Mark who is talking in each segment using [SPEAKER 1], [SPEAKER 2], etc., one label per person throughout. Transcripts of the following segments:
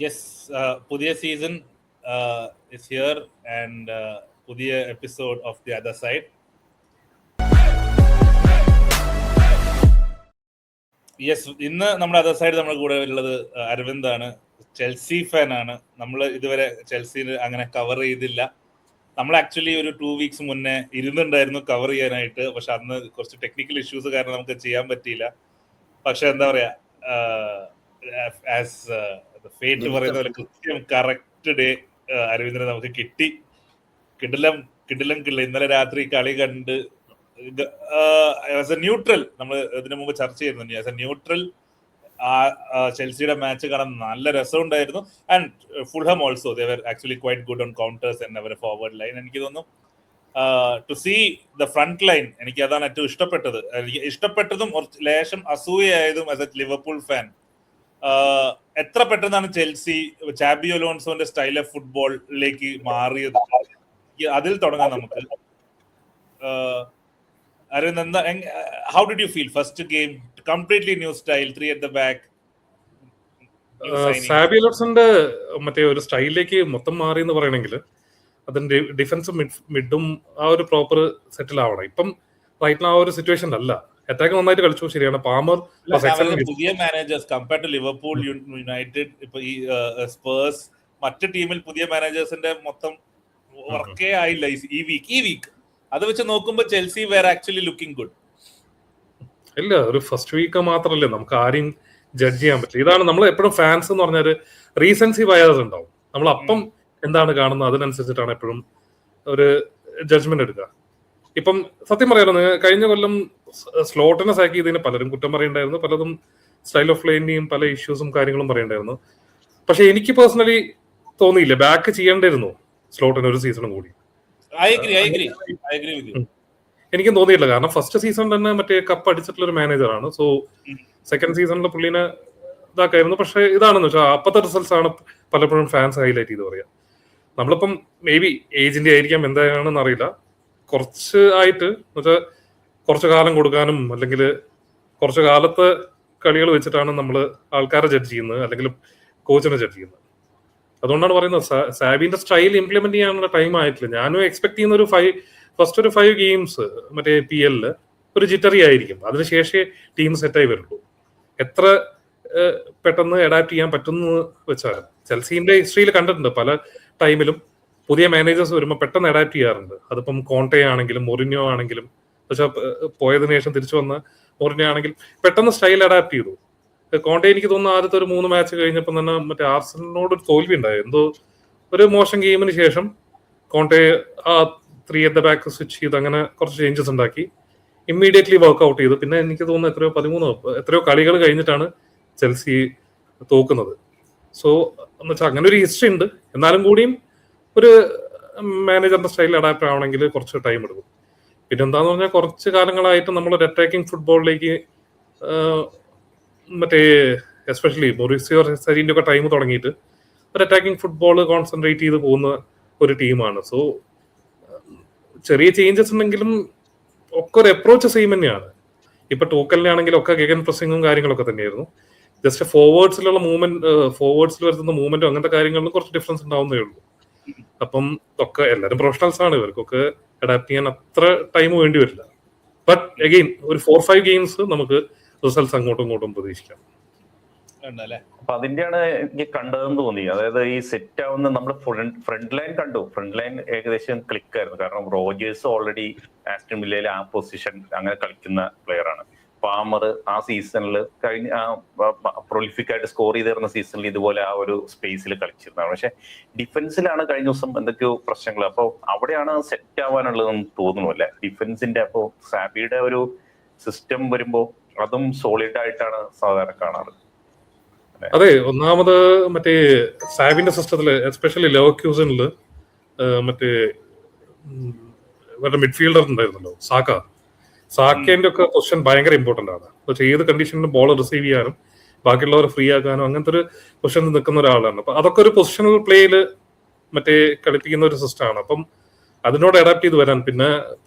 [SPEAKER 1] Yes, പുതിയ season is here and പുതിയ episode of the other side. Yes, ഇന്ന് നമ്മുടെ അതർ സൈഡ് നമ്മുടെ കൂടെ ഉള്ളത് അരവിന്ദാണ്. ചെൽസി ഫാൻ ആണ്. നമ്മൾ ഇതുവരെ ചെൽസിന് അങ്ങനെ കവർ ചെയ്തില്ല. നമ്മൾ ആക്ച്വലി ഒരു 2 വീക്സ് മുന്നേ ഇരുന്നുണ്ടായിരുന്നു കവർ ചെയ്യാനായിട്ട്. പക്ഷെ അന്ന് കുറച്ച് ടെക്നിക്കൽ ഇഷ്യൂസ് കാരണം നമുക്ക് ചെയ്യാൻ പറ്റിയില്ല. പക്ഷെ എന്താ പറയാ, ആസ് ഫേറ്റ് പറയുന്ന പോലെ കൃത്യം കറക്റ്റ് ഡേ അരവിന്ദനെ നമുക്ക് കിട്ടി. കിടിലം ഇന്നലെ രാത്രി കളി കണ്ട് ആസ് എ ന്യൂട്രൽ, നമ്മൾ ഇതിനു മുമ്പ് ചർച്ച ചെയ്യുന്നുണ്ട്, ആസ് എ ന്യൂട്രൽ ചെൽസിയുടെ മാച്ച് കാണാൻ നല്ല രസമുണ്ടായിരുന്നു. And Fulham also they were actually quite good on counters and അവർ ഫോർവേഡ് ലൈൻ. എനിക്ക് തോന്നുന്നു to see the front line, എനിക്ക് അതാണ് ഏറ്റവും ഇഷ്ടപ്പെട്ടത്. ഇഷ്ടപ്പെട്ടതും ലേശം അസൂയായതും ആസ് എ ലിവർപൂൾ ഫാൻ, എത്ര പെട്ടെന്നാണ് ചെൽസി ചാബി അലോൺസോന്റെ സ്റ്റൈൽ ഓഫ് ഫുട്ബോളിലേക്ക് മാറിയത്. അതിൽ തുടങ്ങാം നമുക്ക്. Aravind, how did you feel first game? Completely new style, 3 at the back.
[SPEAKER 2] Sabi അലോൺസോന്റെ മറ്റേ ഒരു സ്റ്റൈലിലേക്ക് മൊത്തം മാറി എന്ന് പറയണമെങ്കിൽ അതിന്റെ ഡിഫൻസും മിഡും ആ ഒരു പ്രോപ്പർ സെറ്റിൽ ആവണം. ഇപ്പം റൈറ്റ് ആ ഒരു സിറ്റുവേഷൻ അല്ല. അറ്റാക്ക് നന്നായിട്ട് കളിച്ചു, ശരിയാണ്. പാമർ
[SPEAKER 1] പുതിയ managers compare to Liverpool, United, ഇപ്പൊ ഈ സ്പേഴ്സ്, മറ്റു ടീമിൽ പുതിയ മാനേജേഴ്സിന്റെ മൊത്തം വർക്കേ ആയില്ല ഈ വീക്ക്. അത് വെച്ച് നോക്കുമ്പോൾ Chelsea were actually looking good.
[SPEAKER 2] ഇല്ല, ഒരു ഫസ്റ്റ് വീക്ക് മാത്രമല്ലേ നമുക്ക് ആരെയും ജഡ്ജ് ചെയ്യാൻ പറ്റില്ല. ഇതാണ് നമ്മൾ എപ്പോഴും ഫാൻസ് എന്ന് പറഞ്ഞാൽ റീസൻസി ബയസ് ഉണ്ടാവും. നമ്മൾ അപ്പം എന്താണ് കാണുന്നത് അതിനനുസരിച്ചിട്ടാണ് എപ്പോഴും ഒരു ജഡ്ജ്മെന്റ് എടുക്കുക. ഇപ്പം സത്യം പറയാലോ, കഴിഞ്ഞ കൊല്ലം സ്ലോട്ടിനെ സാക്ക് ചെയ്തതിന് പലരും കുറ്റം പറയണ്ടായിരുന്നു, പലതും സ്റ്റൈൽ ഓഫ് പ്ലേന്റെയും പല ഇഷ്യൂസും കാര്യങ്ങളും പറയണ്ടായിരുന്നു. പക്ഷെ എനിക്ക് പേഴ്സണലി തോന്നിയില്ല ബാക്ക് ചെയ്യേണ്ടിയിരുന്നു സ്ലോട്ടിന് ഒരു സീസണും കൂടി. എനിക്കും തോന്നിയില്ല. കാരണം ഫസ്റ്റ് സീസൺ തന്നെ മറ്റേ കപ്പ് അടിച്ചിട്ടുള്ള ഒരു മാനേജറാണ്. സോ സെക്കൻഡ് സീസണിലെ പുള്ളിനെ ഇതാക്കായിരുന്നു. പക്ഷെ ഇതാണെന്ന് വെച്ചാൽ അപ്പത്തെ റിസൾട്ട്സ് ആണ് പലപ്പോഴും ഫാൻസ് ഹൈലൈറ്റ് ചെയ്ത് പറയാം. നമ്മളിപ്പം മേ ബി ഏജിന്റെ ആയിരിക്കാം, എന്താണെന്ന് അറിയില്ല, കുറച്ച് ആയിട്ട് വെച്ചാൽ കുറച്ച് കാലം കൊടുക്കാനും അല്ലെങ്കിൽ കുറച്ച് കാലത്തെ കളികൾ വെച്ചിട്ടാണ് നമ്മൾ ആൾക്കാരെ ജഡ്ജ് ചെയ്യുന്നത്, അല്ലെങ്കിൽ കോച്ചിനെ ജഡ്ജ് ചെയ്യുന്നത്. അതുകൊണ്ടാണ് പറയുന്നത് സാബിന്റെ സ്റ്റൈൽ ഇംപ്ലിമെന്റ് ചെയ്യാനുള്ള ടൈം ആയിട്ടില്ല. ഞാനും എക്സ്പെക്ട് ചെയ്യുന്ന ഫസ്റ്റ് ഒരു 5 ഗെയിംസ് മറ്റേ PL ഒരു ജിറ്ററി ആയിരിക്കും. അതിനുശേഷമേ ടീം സെറ്റായി വരുള്ളൂ. എത്ര പെട്ടെന്ന് അഡാപ്റ്റ് ചെയ്യാൻ പറ്റുമെന്ന് വെച്ചാൽ ചെൽസിന്റെ ഹിസ്റ്ററിയിൽ കണ്ടിട്ടുണ്ട്, പല ടൈമിലും പുതിയ മാനേജേഴ്സ് വരുമ്പോൾ പെട്ടെന്ന് അഡാപ്റ്റ് ചെയ്യാറുണ്ട്. അതിപ്പം കോണ്ടെ ആണെങ്കിലും മൊറിന്യോ ആണെങ്കിലും, പക്ഷെ പോയതിനു ശേഷം തിരിച്ചു വന്ന മൊറിന്യോ ആണെങ്കിൽ പെട്ടെന്ന് സ്റ്റൈൽ അഡാപ്റ്റ് ചെയ്തു. കോണ്ടെ എനിക്ക് തോന്നുന്നു ആദ്യത്തെ ഒരു 3 മാച്ച് കഴിഞ്ഞപ്പോൾ തന്നെ മറ്റേ ആർസനലിനോട് ഒരു തോൽവി ഉണ്ടായി. എന്തോ ഒരു മോശം ഗെയിമിന് ശേഷം കോണ്ടെ ആ 3 at the back സ്വിച്ച് ചെയ്ത് അങ്ങനെ കുറച്ച് ചേഞ്ചസ് ഉണ്ടാക്കി, ഇമ്മീഡിയറ്റ്ലി വർക്ക്ഔട്ട് ചെയ്തു. പിന്നെ എനിക്ക് തോന്നുന്നു 13 കളികൾ കഴിഞ്ഞിട്ടാണ് ചെൽസി തോക്കുന്നത്. സോ എന്ന് വെച്ചാൽ അങ്ങനെ ഒരു ഹിസ്റ്ററി ഉണ്ട്. എന്നാലും കൂടിയും ഒരു മാനേജറിന്റെ സ്റ്റൈൽ അഡാപ്റ്റ് ആവണമെങ്കിൽ കുറച്ച് ടൈം എടുക്കും. പിന്നെ എന്താന്ന് പറഞ്ഞാൽ കുറച്ച് കാലങ്ങളായിട്ട് നമ്മൾ ഒരു അറ്റാക്കിംഗ് ഫുട്ബോളിലേക്ക് മറ്റേ എസ്പെഷ്യലി മൊറീസിയോ സരീന്റെ ഒക്കെ ടൈം തുടങ്ങിയിട്ട് ഒരു അറ്റാക്കിംഗ് ഫുട്ബോൾ കോൺസെൻട്രേറ്റ് ചെയ്ത് പോകുന്ന ഒരു ടീമാണ്. സോ ചെറിയ ചേഞ്ചസ് ഉണ്ടെങ്കിലും ഒക്കെ ഒരു അപ്രോച്ച് സെയിം തന്നെയാണ്. ഇപ്പൊ ടൂക്കലിനാണെങ്കിലും ഒക്കെ ഗഗൻ പ്രസിംഗും കാര്യങ്ങളൊക്കെ തന്നെയായിരുന്നു. ജസ്റ്റ് ഫോർവേഡ്സിലുള്ള ഫോർവേഡ്സിൽ വരുത്തുന്ന മൂവ്മെന്റും അങ്ങനത്തെ കാര്യങ്ങളിലും കുറച്ച് ഡിഫറൻസ് ഉണ്ടാവുന്നേ ഉള്ളൂ. അപ്പം ഒക്കെ എല്ലാവരും പ്രൊഫഷണൽസ് ആണ്, ഇവർക്കൊക്കെ അഡാപ്റ്റ് ചെയ്യാൻ അത്ര ടൈം വേണ്ടി വരില്ല. ബട്ട് അഗെയിൻ ഒരു 4-5 ഗെയിംസ് നമുക്ക് റിസൾട്ട്സ് അങ്ങോട്ടും ഇങ്ങോട്ടും പ്രതീക്ഷിക്കാം.
[SPEAKER 3] അപ്പൊ അതിന്റെയാണ് എനിക്ക് കണ്ടതെന്ന് തോന്നി. അതായത് ഈ സെറ്റ് ആവുന്ന നമ്മൾ ഫ്രണ്ട് ലൈൻ കണ്ടു. ഫ്രണ്ട് ലൈൻ ഏകദേശം ക്ലിക്ക് ആയിരുന്നു. കാരണം റോജേഴ്സ് ഓൾറെഡി ആസ്റ്റൺ വില്ലയിൽ ആ പൊസിഷൻ അങ്ങനെ കളിക്കുന്ന പ്ലെയർ ആണ്. പാമർ ആ സീസണിൽ കഴിഞ്ഞ പ്രൊലിഫിക് ആയിട്ട് സ്കോർ ചെയ്തിരുന്ന സീസണിൽ ഇതുപോലെ ആ ഒരു സ്പേസിൽ കളിച്ചിരുന്നതാണ്. പക്ഷെ ഡിഫൻസിലാണ് കഴിഞ്ഞ ദിവസം എന്തൊക്കെയോ പ്രശ്നങ്ങൾ. അപ്പോൾ അവിടെയാണ് സെറ്റ് ആവാനുള്ളതെന്ന് തോന്നുന്നു അല്ലെ ഡിഫൻസിന്റെ. അപ്പോൾ സാബിയുടെ ഒരു സിസ്റ്റം വരുമ്പോൾ അതും സോളിഡ് ആയിട്ടാണ് സാധാരണ കാണാറ്.
[SPEAKER 2] അതെ, ഒന്നാമത് മറ്റേ സാബിന്റെ സിസ്റ്റത്തില് എസ്പെഷ്യലി ലെവർക്യൂസനില് മറ്റേ മിഡ്ഫീൽഡർ ഉണ്ടായിരുന്നല്ലോ, സാക്കേന്റെ ഒക്കെ പൊസിഷൻ ഭയങ്കര ഇമ്പോർട്ടന്റ് ആണ്. പക്ഷെ ഏത് കണ്ടീഷനിലും ബോൾ റിസീവ് ചെയ്യാനും ബാക്കിയുള്ളവരെ ഫ്രീ ആക്കാനും അങ്ങനത്തെ ഒരു പൊസിഷനിൽ നിൽക്കുന്ന ഒരാളാണ്. അപ്പൊ അതൊക്കെ ഒരു പൊസിഷണൽ പ്ലേയില് മറ്റേ കളിപ്പിക്കുന്ന ഒരു സിസ്റ്റമാണ്. അപ്പം അതിനോട് അഡാപ്റ്റ് ചെയ്ത് വരാൻ, പിന്നെ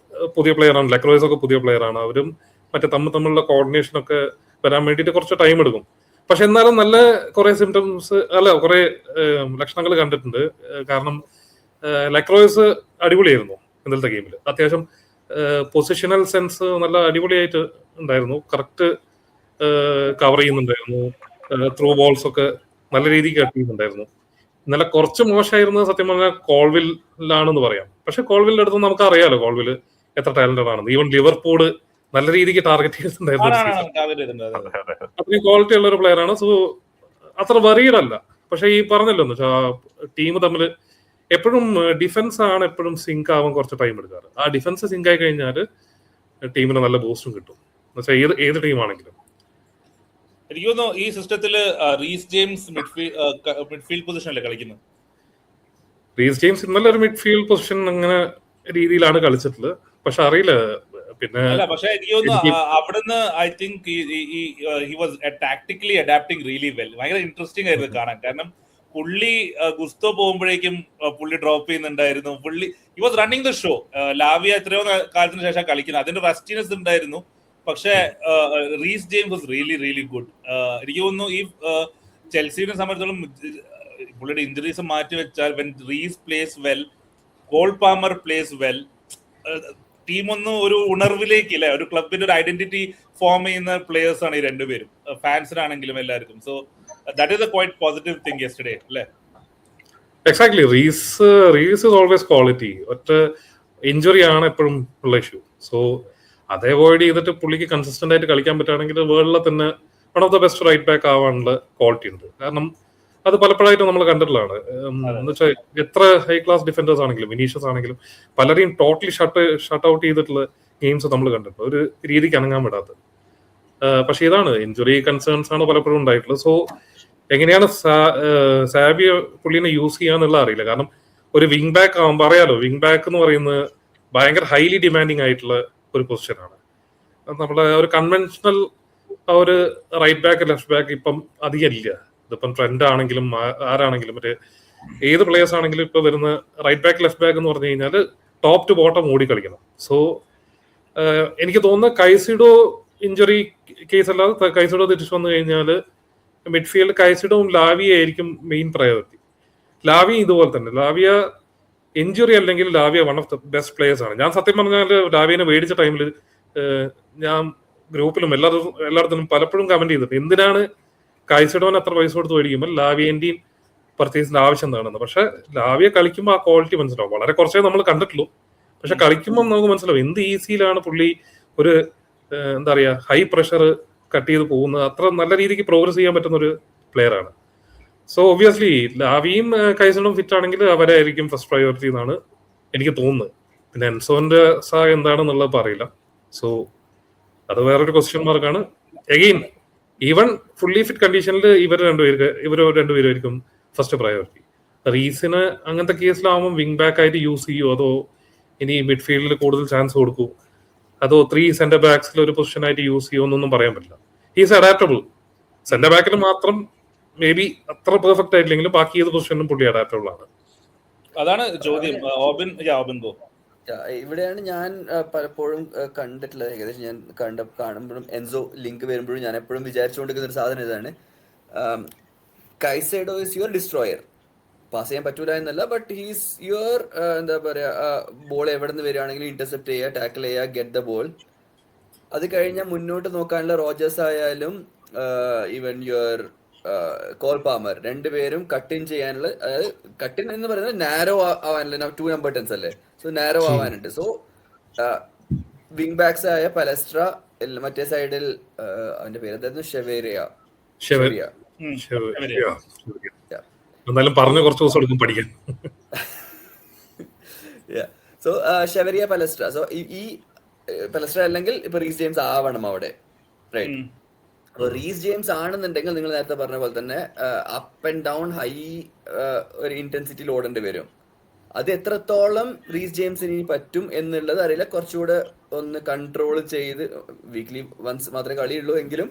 [SPEAKER 2] പുതിയ പ്ലെയറാണ് ലെക്രോയ്സ് ഒക്കെ പുതിയ പ്ലെയറാണ്, അവരും മറ്റേ തമ്മിലുള്ള കോർഡിനേഷൻ ഒക്കെ വരാൻ വേണ്ടിയിട്ട് കുറച്ച് ടൈം എടുക്കും. പക്ഷെ എന്നാലും നല്ല കുറെ സിംറ്റംസ് കുറെ ലക്ഷണങ്ങൾ കണ്ടിട്ടുണ്ട്. കാരണം ലക്രോയ്സ് അടിപൊളിയായിരുന്നു ഇന്നലത്തെ ഗെയിമിൽ. അത്യാവശ്യം പൊസിഷണൽ സെൻസ് നല്ല അടിപൊളിയായിട്ട് ഉണ്ടായിരുന്നു. കറക്റ്റ് കവർ ചെയ്യുന്നുണ്ടായിരുന്നു. ത്രൂ ബോൾസ് ഒക്കെ നല്ല രീതിക്ക് കട്ട് ചെയ്യുന്നുണ്ടായിരുന്നു. ഇന്നലെ കുറച്ച് മോശമായിരുന്നത് സത്യം പറഞ്ഞാൽ കോൾവില്ലാണെന്ന് പറയാം. പക്ഷെ കോൾവിലിന്റെ അടുത്ത് നമുക്ക് അറിയാലോ കോൾവിൽ എത്ര ടാലന്റഡ് ആണെന്ന്. ഈവൻ ലിവർപൂള് നല്ല രീതിക്ക് ടാർഗറ്റ് ചെയ്തിട്ടുണ്ടായിരുന്നു. അത്രയും ക്വാളിറ്റി ഉള്ള ഒരു പ്ലെയർ ആണ്. സോ അത്ര വറീഡ് അല്ല. പക്ഷെ ഈ പറഞ്ഞല്ലോ ടീം തമ്മിൽ എപ്പോഴും ഡിഫൻസ് ആണ് എപ്പോഴും സിങ്ക് ആവാൻ കുറച്ച് ടൈം എടുക്കാറ്. ആ ഡിഫൻസ് സിങ്ക് ആയി കഴിഞ്ഞാൽ ടീമിന് നല്ല ബൂസ്റ്റും കിട്ടും. എന്നുവെച്ചാൽ ഏത് ടീമാണെങ്കിലും.
[SPEAKER 1] എനിക്ക് തോന്നുന്നു ഈ സിസ്റ്റത്തില് റീസ് ജെയിംസ് മിഡ്ഫീൽഡ് പൊസിഷനല്ലേ കളിക്കുന്നത്.
[SPEAKER 2] റീസ് ജെയിംസ് ഇന്നലെ ഒരു മിഡ്ഫീൽഡ് പൊസിഷൻ അങ്ങനെ രീതിയിലാണ് കളിച്ചിട്ടുള്ളത്. പക്ഷെ അറിയില്ല. പിന്നെ
[SPEAKER 1] പക്ഷെ എനിക്ക് തോന്നുന്നു അവിടുന്ന് I think he was tactically adapting really well. ഭയങ്കര ഇൻട്രസ്റ്റിംഗ് ആയിരുന്നു കാണാൻ. കാരണം പുള്ളി ഗുസ്തോ പോകുമ്പോഴേക്കും പുള്ളി ഡ്രോപ്പ് ചെയ്യുന്നുണ്ടായിരുന്നു. പുള്ളി he was running the show. Lavia എത്രയോ കാലത്തിന് ശേഷം കളിക്കുന്നത്. അതിന്റെ റസ്റ്റിനെസ് ഉണ്ടായിരുന്നു. പക്ഷെ Reece James was really good. എനിക്ക് തോന്നുന്നു ഈ ചെൽസിയെ സംബന്ധിച്ചിടത്തോളം പുള്ളിയുടെ ഇഞ്ചുറീസ് മാറ്റി വെച്ചാൽ when Reece plays well, Cole Palmer plays well, team ഒന്ന് ഒരു ഉണർവിലേക്ക് അല്ലെ, ഒരു ക്ലബിന്റെ ഒരു ഐഡന്റിറ്റി ഫോം ചെയ്യുന്ന പ്ലേയേഴ്സ് ആണ് ഈ രണ്ടുപേരും, ഫാൻസിനാണെങ്കിലും എല്ലാവർക്കും. So that is a quite positive thing yesterday അല്ലേ.
[SPEAKER 2] Exactly. Reece is always quality. ഒറ്റ ഇഞ്ചുറി ആണ് എപ്പോഴും ഉള്ള ഇഷ്യൂ. സോ അത് അവോയ്ഡ് ചെയ്തിട്ട് പുള്ളിക്ക് കൺസിസ്റ്റന്റ് ആയിട്ട് കളിക്കാൻ പറ്റുകയാണെങ്കിൽ വേൾഡിലെ തന്നെ one of the best right back ആവാനുള്ള ക്വാളിറ്റി ഉണ്ട്. കാരണം അത് പലപ്പോഴായിട്ട് നമ്മൾ കണ്ടിട്ടുള്ളതാണ്. എന്ന് വെച്ചാൽ എത്ര ഹൈ ക്ലാസ് ഡിഫൻഡേഴ്സ് ആണെങ്കിലും വിനീഷ്യസ് ആണെങ്കിലും പലരെയും ടോട്ടലി ഷട്ട് ഔട്ട് ചെയ്തിട്ടുള്ള ഗെയിംസ് നമ്മൾ കണ്ടിട്ടുണ്ട്, ഒരു രീതിക്ക് അനങ്ങാൻ വിടാത്ത. പക്ഷെ ഇതാണ് ഇഞ്ചുറി കൺസേൺസ് ആണ് പലപ്പോഴും ഉണ്ടായിട്ടുള്ളത്. സോ എങ്ങനെയാണ് സാബിയ പുള്ളിനെ യൂസ് ചെയ്യാന്നുള്ള അറിയില്ല. കാരണം ഒരു വിങ് ബാക്ക് ആകുമ്പോൾ അറിയാലോ, വിങ് ബാക്ക് എന്ന് പറയുന്നത് ഭയങ്കര ഹൈലി ഡിമാൻഡിങ് ആയിട്ടുള്ള ഒരു പൊസിഷനാണ്. നമ്മളെ ഒരു കൺവെൻഷണൽ ഒരു റൈറ്റ് ബാക്ക് ലെഫ്റ്റ് ബാക്ക് ഇപ്പം അധികം ഇല്ല. ഇതിപ്പം ട്രെൻഡ് ആണെങ്കിലും ആരാണെങ്കിലും മറ്റേ ഏത് പ്ലേയേഴ്സ് ആണെങ്കിലും ഇപ്പൊ വരുന്ന റൈറ്റ് ബാക്ക് ലെഫ്റ്റ് ബാക്ക് എന്ന് പറഞ്ഞു കഴിഞ്ഞാൽ ടോപ്പ് ടു ബോട്ടം ഓടി കളിക്കണം. സോ എനിക്ക് തോന്നുന്നു കൈസിഡോ ഇഞ്ചുറി കേസ് അല്ലാതെ കൈസിഡോ തിരിച്ചു വന്നു കഴിഞ്ഞാൽ മിഡ്ഫീൽഡ് കൈസിഡോവും ലാവിയ ആയിരിക്കും മെയിൻ പ്രയോറിറ്റി. ലാവിയ ഇതുപോലെ തന്നെ. ലാവിയ ഇഞ്ചുറി അല്ലെങ്കിൽ Lavia one of the best players ആണ്. ഞാൻ സത്യം പറഞ്ഞാൽ ലാവിയനെ മേടിച്ച ടൈമിൽ ഞാൻ ഗ്രൂപ്പിലും എല്ലായിടത്തും പലപ്പോഴും കമന്റ് ചെയ്തിട്ടുണ്ട്, എന്തിനാണ് കൈസിഡോന് അത്ര പൈസ കൊടുത്ത് മേടിക്കുമ്പോൾ ലാവിയന്റെയും പർച്ചേസിന്റെ ആവശ്യം എന്താണെന്ന്. പക്ഷെ ലാവിയ കളിക്കുമ്പോൾ ആ ക്വാളിറ്റി മനസ്സിലാവും. വളരെ കുറച്ചേ നമ്മൾ കണ്ടിട്ടുള്ളൂ, പക്ഷെ കളിക്കുമ്പോൾ നമുക്ക് മനസ്സിലാവും എന്ത് ഈസിയിലാണ് പുള്ളി ഒരു എന്താ പറയാ ഹൈ പ്രഷർ കട്ട് ചെയ്ത് പോകുന്നത്. അത്ര നല്ല രീതിക്ക് പ്രോഗ്രസ് ചെയ്യാൻ പറ്റുന്ന ഒരു പ്ലെയർ ആണ്. സോ ഒബ്വിയസ്ലി ലാവിയും കൈസിഡും ഫിറ്റ് ആണെങ്കിൽ അവരായിരിക്കും ഫസ്റ്റ് പ്രയോറിറ്റി എന്നാണ് എനിക്ക് തോന്നുന്നത്. പിന്നെ എൻസോന്റെ സഹായം എന്താണെന്നുള്ളത് പറയില്ല. സോ അത് വേറൊരു ക്വസ്റ്റ്യൻ മാർക്കാണ്. എഗെയിൻ ഈവൻ ഫുള്ളി ഫിറ്റ് കണ്ടീഷനിൽ ഇവർ രണ്ടുപേരായിരിക്കും ഫസ്റ്റ് പ്രയോറിറ്റി. റീസിന് അങ്ങനത്തെ കേസിലാവുമ്പോൾ വിങ് ബാക്ക് ആയിട്ട് യൂസ് ചെയ്യുമോ, അതോ ഇനി മിഡ്ഫീൽഡിൽ കൂടുതൽ ചാൻസ് കൊടുക്കൂ, അതോ 3 സെന്റർ ബാക്സിൽ ഒരു പൊസിഷൻ ആയിട്ട് യൂസ് ചെയ്യുമോ എന്നൊന്നും പറയാൻ പറ്റില്ല. He's adaptable. സെന്റർ ബാക്കിൽ മാത്രം മേ ബി അത്ര പെർഫെക്റ്റ് ആയിട്ടില്ലെങ്കിലും ബാക്കി ഏത് പൊസിഷനും പുള്ളി അഡാപ്റ്റബിൾ ആണ്.
[SPEAKER 1] അതാണ് ചോദ്യം.
[SPEAKER 4] ഇവിടെയാണ് ഞാൻ പലപ്പോഴും കണ്ടിട്ടുള്ളത്. ഏകദേശം ഞാൻ കാണുമ്പോഴും എൻസോ ലിങ്ക് വരുമ്പോഴും ഞാൻ എപ്പോഴും വിചാരിച്ചുകൊണ്ടിരിക്കുന്ന ഒരു സാധനം ഇതാണ്, കൈസൈഡോ ഇസ് യുവർ ഡിസ്ട്രോയർ. പാസ് ചെയ്യാൻ പറ്റൂല എന്നല്ല, ബട്ട് ഹീസ് യുവർ എന്താ പറയാ, ബോൾ എവിടെ നിന്ന് വരികയാണെങ്കിലും ഇന്റർസെപ്റ്റ് ചെയ്യുക, ടാക്കിൾ ചെയ്യുക, ഗെറ്റ് ദ ബോൾ. അത് കഴിഞ്ഞാൽ മുന്നോട്ട് നോക്കാനുള്ള റോജേഴ്സ് ആയാലും ഈവൻ യുവർ കോൾ പാമർ, രണ്ടുപേരും കട്ടിൻ ചെയ്യാനുള്ള, അതായത് കട്ടിൻ എന്ന് പറയുന്നത് നാരോ ആവാനല്ലേ, 2 നമ്പർ 10s അല്ലേ, സോ നാരോ ആവാനുണ്ട്. സോ വിങ് ബാക്സ് ആയ പലസ്ട്ര, മറ്റേ സൈഡിൽ അവന്റെ പേര് എന്തായിരുന്നു,
[SPEAKER 2] പറഞ്ഞു കുറച്ച് ദിവസം എടുക്കും പഠിക്കാൻ.
[SPEAKER 4] സോ ഷെവരിയ പലസ്ട്ര. സോ ഈ പലസ്ട്ര അല്ലെങ്കിൽ ഇപ്പൊ റീസ് ജെയിംസ് ആവണം അവിടെ, റൈറ്റ്? അപ്പോൾ റീസ് ജെയിംസ് ആണെന്നുണ്ടെങ്കിൽ നിങ്ങൾ നേരത്തെ പറഞ്ഞ പോലെ തന്നെ അപ്പ് ആൻഡ് ഡൗൺ ഹൈ ഒരു ഇന്റൻസിറ്റിയിൽ ഓടേണ്ടി വരും. അത് എത്രത്തോളം റീസ് ജെയിംസിന് ഇനി പറ്റും എന്നുള്ളത് അറിയില്ല. കുറച്ചുകൂടെ ഒന്ന് കൺട്രോൾ ചെയ്ത്, വീക്ക്ലി വൺസ് മാത്രമേ കളിയുള്ളൂ എങ്കിലും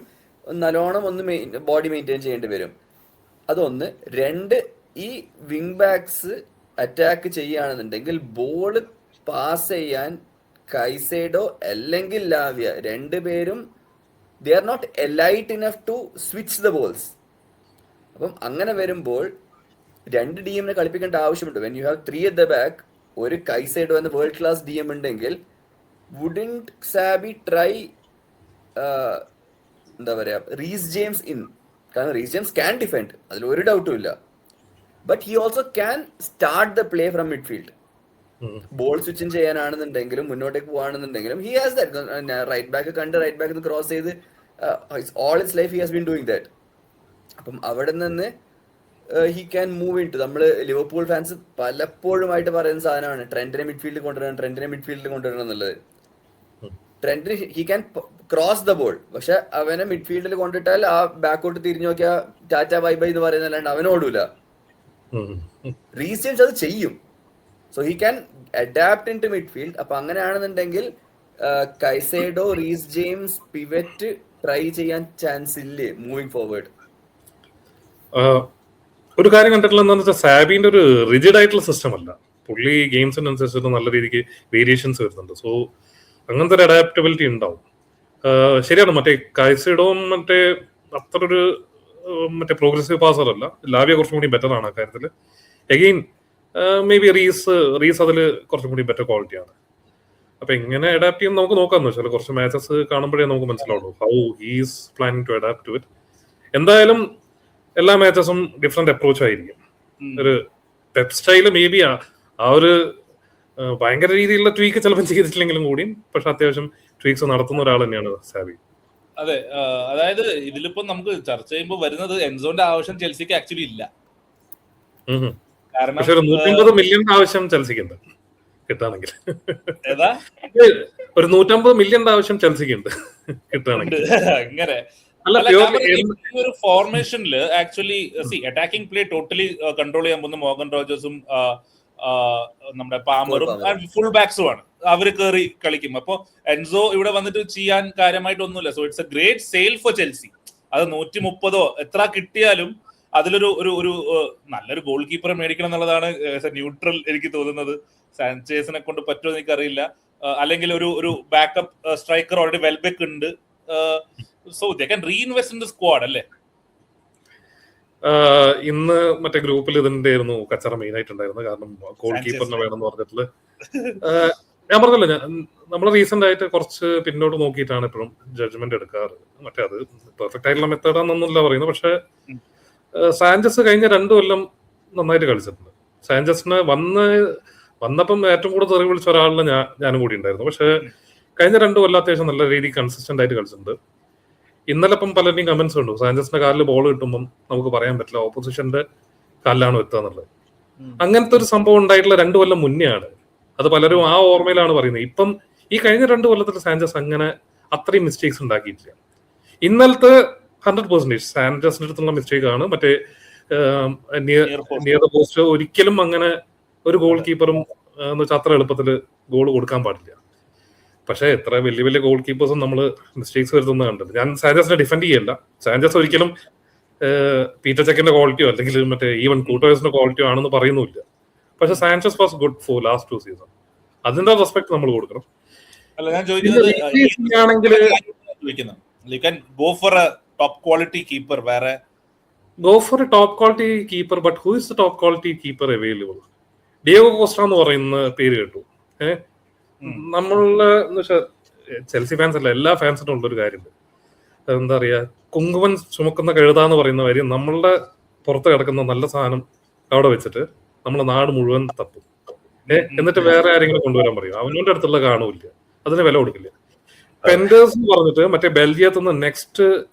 [SPEAKER 4] നല്ലോണം ഒന്ന് ബോഡി മെയിൻറ്റെയിൻ ചെയ്യേണ്ടി വരും. അതൊന്ന്. 2, ഈ വിങ് ബാക്സ് അറ്റാക്ക് ചെയ്യുകയാണെന്നുണ്ടെങ്കിൽ ബോള് പാസ് ചെയ്യാൻ കൈസൈഡോ അല്ലെങ്കിൽ ലാവിയ രണ്ടുപേരും they are not elite enough to switch the balls. അപ്പം അങ്ങനെ വരുമ്പോൾ 2 DM കളിപ്പിക്കേണ്ട ആവശ്യമുണ്ട്. When you have 3 at the back, ഒരു കൈസൈഡോ എന്ന വേൾഡ് ക്ലാസ് DM ഉണ്ടെങ്കിൽ വുഡന്റ് സാബി ട്രൈ എന്താ പറയാ റീസ് ജെയിംസ് ഇൻ? കാരണം റീസ് ജെയിംസ് ക്യാൻ ഡിഫെൻഡ്, അതിൽ ഒരു ഡൗട്ടും ഇല്ല. But he also can start the play from midfield. Ball switching ചെയ്യാനാണെന്നുണ്ടെങ്കിലും മുന്നോട്ടേക്ക് പോവാണെന്നുണ്ടെങ്കിലും he has that. Right back കണ്ട് റൈറ്റ് ബാക്ക് ക്രോസ് ചെയ്ത് all his life he has been doing that. അപ്പം അവിടെ നിന്ന് he can move in to, നമ്മൾ Liverpool fans പലപ്പോഴുമായിട്ട് പറയുന്ന സാധനമാണ് ട്രെൻഡിനെ മിഡ്ഫീൽഡിൽ കൊണ്ടുവരണം എന്നുള്ളത്. ട്രെൻഡിന് he can cross the ball, പക്ഷെ അവനെ മിഡ്ഫീൽഡിൽ കൊണ്ടിട്ടാൽ ആ ബാക്കോട്ട് തിരിഞ്ഞു നോക്കിയാൽ ടാറ്റ ബൈ ബൈ എന്ന് പറയുന്നല്ലാണ്ട് അവനോടൂല. റീസ് ജെയിംസ് അത് ചെയ്യും. So he can adapt into midfield. അപ്പൊ അങ്ങനെയാണെന്നുണ്ടെങ്കിൽ Caicedo Reece James pivot try ചെയ്യാൻ ചാൻസ് ഇല്ലേ മൂവിങ് ഫോർവേഡ്?
[SPEAKER 2] ഒരു കാര്യം കണ്ടിട്ടുള്ള എന്താണെന്ന് വെച്ചാൽ സാബിന്റെ ഒരു റിജിഡ് ആയിട്ടുള്ള സിസ്റ്റം അല്ല. പുള്ളി ഗെയിംസിനനുസരിച്ചിട്ട് നല്ല രീതിക്ക് വേരിയേഷൻസ് വരുന്നുണ്ട്. സോ അങ്ങനത്തെ ഒരു അഡാപ്റ്റബിലിറ്റി ഉണ്ടാവും. ശരിയാണ്, മറ്റേ കൈസൈഡോം മറ്റേ അത്ര ഒരു മറ്റേ പ്രോഗ്രസീവ് പാസർ അല്ല. ലാവിയ കുറച്ചും കൂടി ബെറ്റർ ആണ് അക്കാര്യത്തിൽ. എഗെയിൻ മേ ബി റീസ് അതിൽ കുറച്ചും കൂടി ബെറ്റർ ക്വാളിറ്റിയാണ്. അപ്പൊ എങ്ങനെ അഡാപ്റ്റ് ചെയ്യുന്ന നമുക്ക് നോക്കാന്ന് വെച്ചാൽ കുറച്ച് മാച്ചസ് കാണുമ്പോഴേ നമുക്ക് മനസ്സിലാവുള്ളൂ how he's planning to adapt to it. എന്തായാലും എല്ലാ മാച്ചസും ഡിഫറെന്റ് അപ്രോച്ച് ആയിരിക്കും. ഒരു പെപ് സ്റ്റൈല് മേ ബി ആ ഒരു ഭയങ്കര രീതിയിലുള്ള ട്വീക്ക് ചിലപ്പോൾ ചെയ്തിട്ടില്ലെങ്കിലും കൂടിയും പക്ഷെ അത്യാവശ്യം ട്വീക്സ് നടത്തുന്ന ഒരാൾ തന്നെയാണ് സാബി.
[SPEAKER 1] അതെ, അതായത് ഇതിലിപ്പോ നമുക്ക് ചർച്ച ചെയ്യുമ്പോൾ വരുന്നത് എൻസോന്റെ ആവശ്യം ചെൽസിക്ക് ആക്ച്വലി ഇല്ല. കാരണം
[SPEAKER 2] പക്ഷെ ഒരു 150 മില്യൺ ആവശ്യം ചെൽസിക്കുണ്ട് കിട്ടാണെങ്കിൽ.
[SPEAKER 1] ഏതാ
[SPEAKER 2] ഒരു 150 മില്യൺ ആവശ്യം ചെൽസിക്കുണ്ട് കിട്ടാണെങ്കിൽ.
[SPEAKER 1] അങ്ങനെ
[SPEAKER 2] ഒരു
[SPEAKER 1] ഫോർമേഷനില് actually attacking play totally control ചെയ്യാൻ പോകുന്ന മോർഗൻ റോജേഴ്സും നമ്മുടെ പാമറും ഫുൾ ബാക്സും ആണ്. അവര് കയറി കളിക്കും. അപ്പൊ എൻസോ ഇവിടെ വന്നിട്ട് ചെയ്യാൻ കാര്യമായിട്ടൊന്നുമില്ല. So it's a great sale for Chelsea. അത് 130 എത്ര കിട്ടിയാലും അതിലൊരു ഒരു നല്ലൊരു ഗോൾ കീപ്പറെ മേടിക്കണം എന്നുള്ളതാണ് ന്യൂട്രൽ എനിക്ക് തോന്നുന്നത്. സാൻചേസിനെ കൊണ്ട് പറ്റുമോ എന്ന് എനിക്കറിയില്ല. അല്ലെങ്കിൽ ഒരു ബാക്കപ്പ് സ്ട്രൈക്കർ ഓൾറെഡി വെൽബെക്ക് ഉണ്ട്. So they can reinvest in the squad അല്ലേ?
[SPEAKER 2] ഇന്ന് മറ്റേ ഗ്രൂപ്പിൽ ഇതിന്റെ ആയിരുന്നു കച്ചറ മെയിൻ ആയിട്ടുണ്ടായിരുന്നു. കാരണം ഗോൾ കീപ്പറിനെ വേണമെന്ന് പറഞ്ഞിട്ടുള്ള ഞാൻ പറഞ്ഞല്ലോ, നമ്മൾ റീസെന്റ് ആയിട്ട് കുറച്ച് പിന്നോട്ട് നോക്കിയിട്ടാണ് ഇപ്പോഴും ജഡ്ജ്മെന്റ് എടുക്കാറ്. മറ്റേ അത് പെർഫെക്റ്റ് ആയിട്ടുള്ള മെത്തേഡാണെന്നൊന്നുമില്ല പറയുന്നത്. പക്ഷെ സാഞ്ചസ് കഴിഞ്ഞ 2 കൊല്ലം നന്നായിട്ട് കളിച്ചിട്ടുണ്ട്. സാഞ്ചസിന് വന്നപ്പം ഏറ്റവും കൂടുതൽ തെറി വിളിച്ച ഒരാളിന് ഞാനും കൂടി ഉണ്ടായിരുന്നു. പക്ഷെ കഴിഞ്ഞ 2 കൊല്ലം അത്യാവശ്യം നല്ല രീതിയിൽ കൺസിസ്റ്റന്റ് ആയിട്ട് കളിച്ചിട്ടുണ്ട്. ഇന്നലെ ഇപ്പം പലരുടെയും കമന്റ്സ് ഉണ്ട് സാഞ്ചസിന്റെ കാലിൽ ബോൾ കിട്ടുമ്പം നമുക്ക് പറയാൻ പറ്റില്ല ഓപ്പോസിഷന്റെ കാലിലാണ് എത്തുക എന്നുള്ളത്. അങ്ങനത്തെ ഒരു സംഭവം ഉണ്ടായിട്ടുള്ള 2 കൊല്ലം മുന്നേ ആണ്. അത് പലരും ആ ഓർമ്മയിലാണ് പറയുന്നത്. ഇപ്പം ഈ കഴിഞ്ഞ 2 കൊല്ലത്തിൽ സാഞ്ചസ് അങ്ങനെ അത്രയും മിസ്റ്റേക്സ് ഉണ്ടാക്കിയിട്ടില്ല. ഇന്നലത്തെ 100% സാഞ്ചസിന്റെ അടുത്തുള്ള മിസ്റ്റേക്ക് ആണ്. മറ്റേ നിയർ ദ പോസ്റ്റ് ഒരിക്കലും അങ്ങനെ ഒരു ഗോൾ കീപ്പറും എന്ന് വെച്ചാൽ അത്ര എളുപ്പത്തിൽ ഗോൾ കൊടുക്കാൻ പാടില്ല. പക്ഷെ എത്ര വലിയ വലിയ ഗോൾ കീപ്പേഴ്സും നമ്മൾ മിസ്റ്റേക്സ് വരുത്തുന്ന കണ്ടത്. ഞാൻ സാഞ്ചസിനെ ഡിഫെൻഡ് ചെയ്യല്ല. സാഞ്ചസ് ഒരിക്കലും പീറ്റർ ചെക്കിന്റെ ക്വാളിറ്റിയോ അല്ലെങ്കിൽ മറ്റേ ഈവൻ കൂട്ടോസിന്റെ ക്വാളിറ്റിയോ ആണെന്ന് പറയുന്നില്ല. പക്ഷെ Sanchez was good for last 2 season. അതിന്റെ റെസ്പെക്ട് നമ്മൾ കൊടുക്കണം.
[SPEAKER 1] അല്ല ഞാൻ ചോദിക്കുന്നത് go for a top quality keeper, വേറെ
[SPEAKER 2] go for a top quality keeper, but who is the top quality keeper available? Diogo Costa എന്ന് പറയുന്ന പേര് കേട്ടു. നമ്മളുടെ എന്ന് വെച്ചാൽ ചെൽസി ഫാൻസ് അല്ല, എല്ലാ ഫാൻസിനും ഉള്ളൊരു കാര്യമുണ്ട്. എന്താ പറയാ, കുങ്കുമൻ ചുമക്കുന്ന കഴുതാന്ന് പറയുന്ന കാര്യം നമ്മളുടെ പുറത്ത് കിടക്കുന്ന നല്ല സാധനം അവിടെ വെച്ചിട്ട് നമ്മളെ നാട് മുഴുവൻ തപ്പും. എന്നിട്ട് വേറെ ആരെങ്കിലും കൊണ്ടുവരാൻ പറയും. അവനോന്റെ അടുത്തുള്ള കാണൂല്ല, അതിന് വില കൊടുക്കില്ല. പെൻഡേഴ്സ് എന്ന് പറഞ്ഞിട്ട് മറ്റേ ബെൽജിയത്തിൽ നിന്ന് നെക്സ്റ്റ്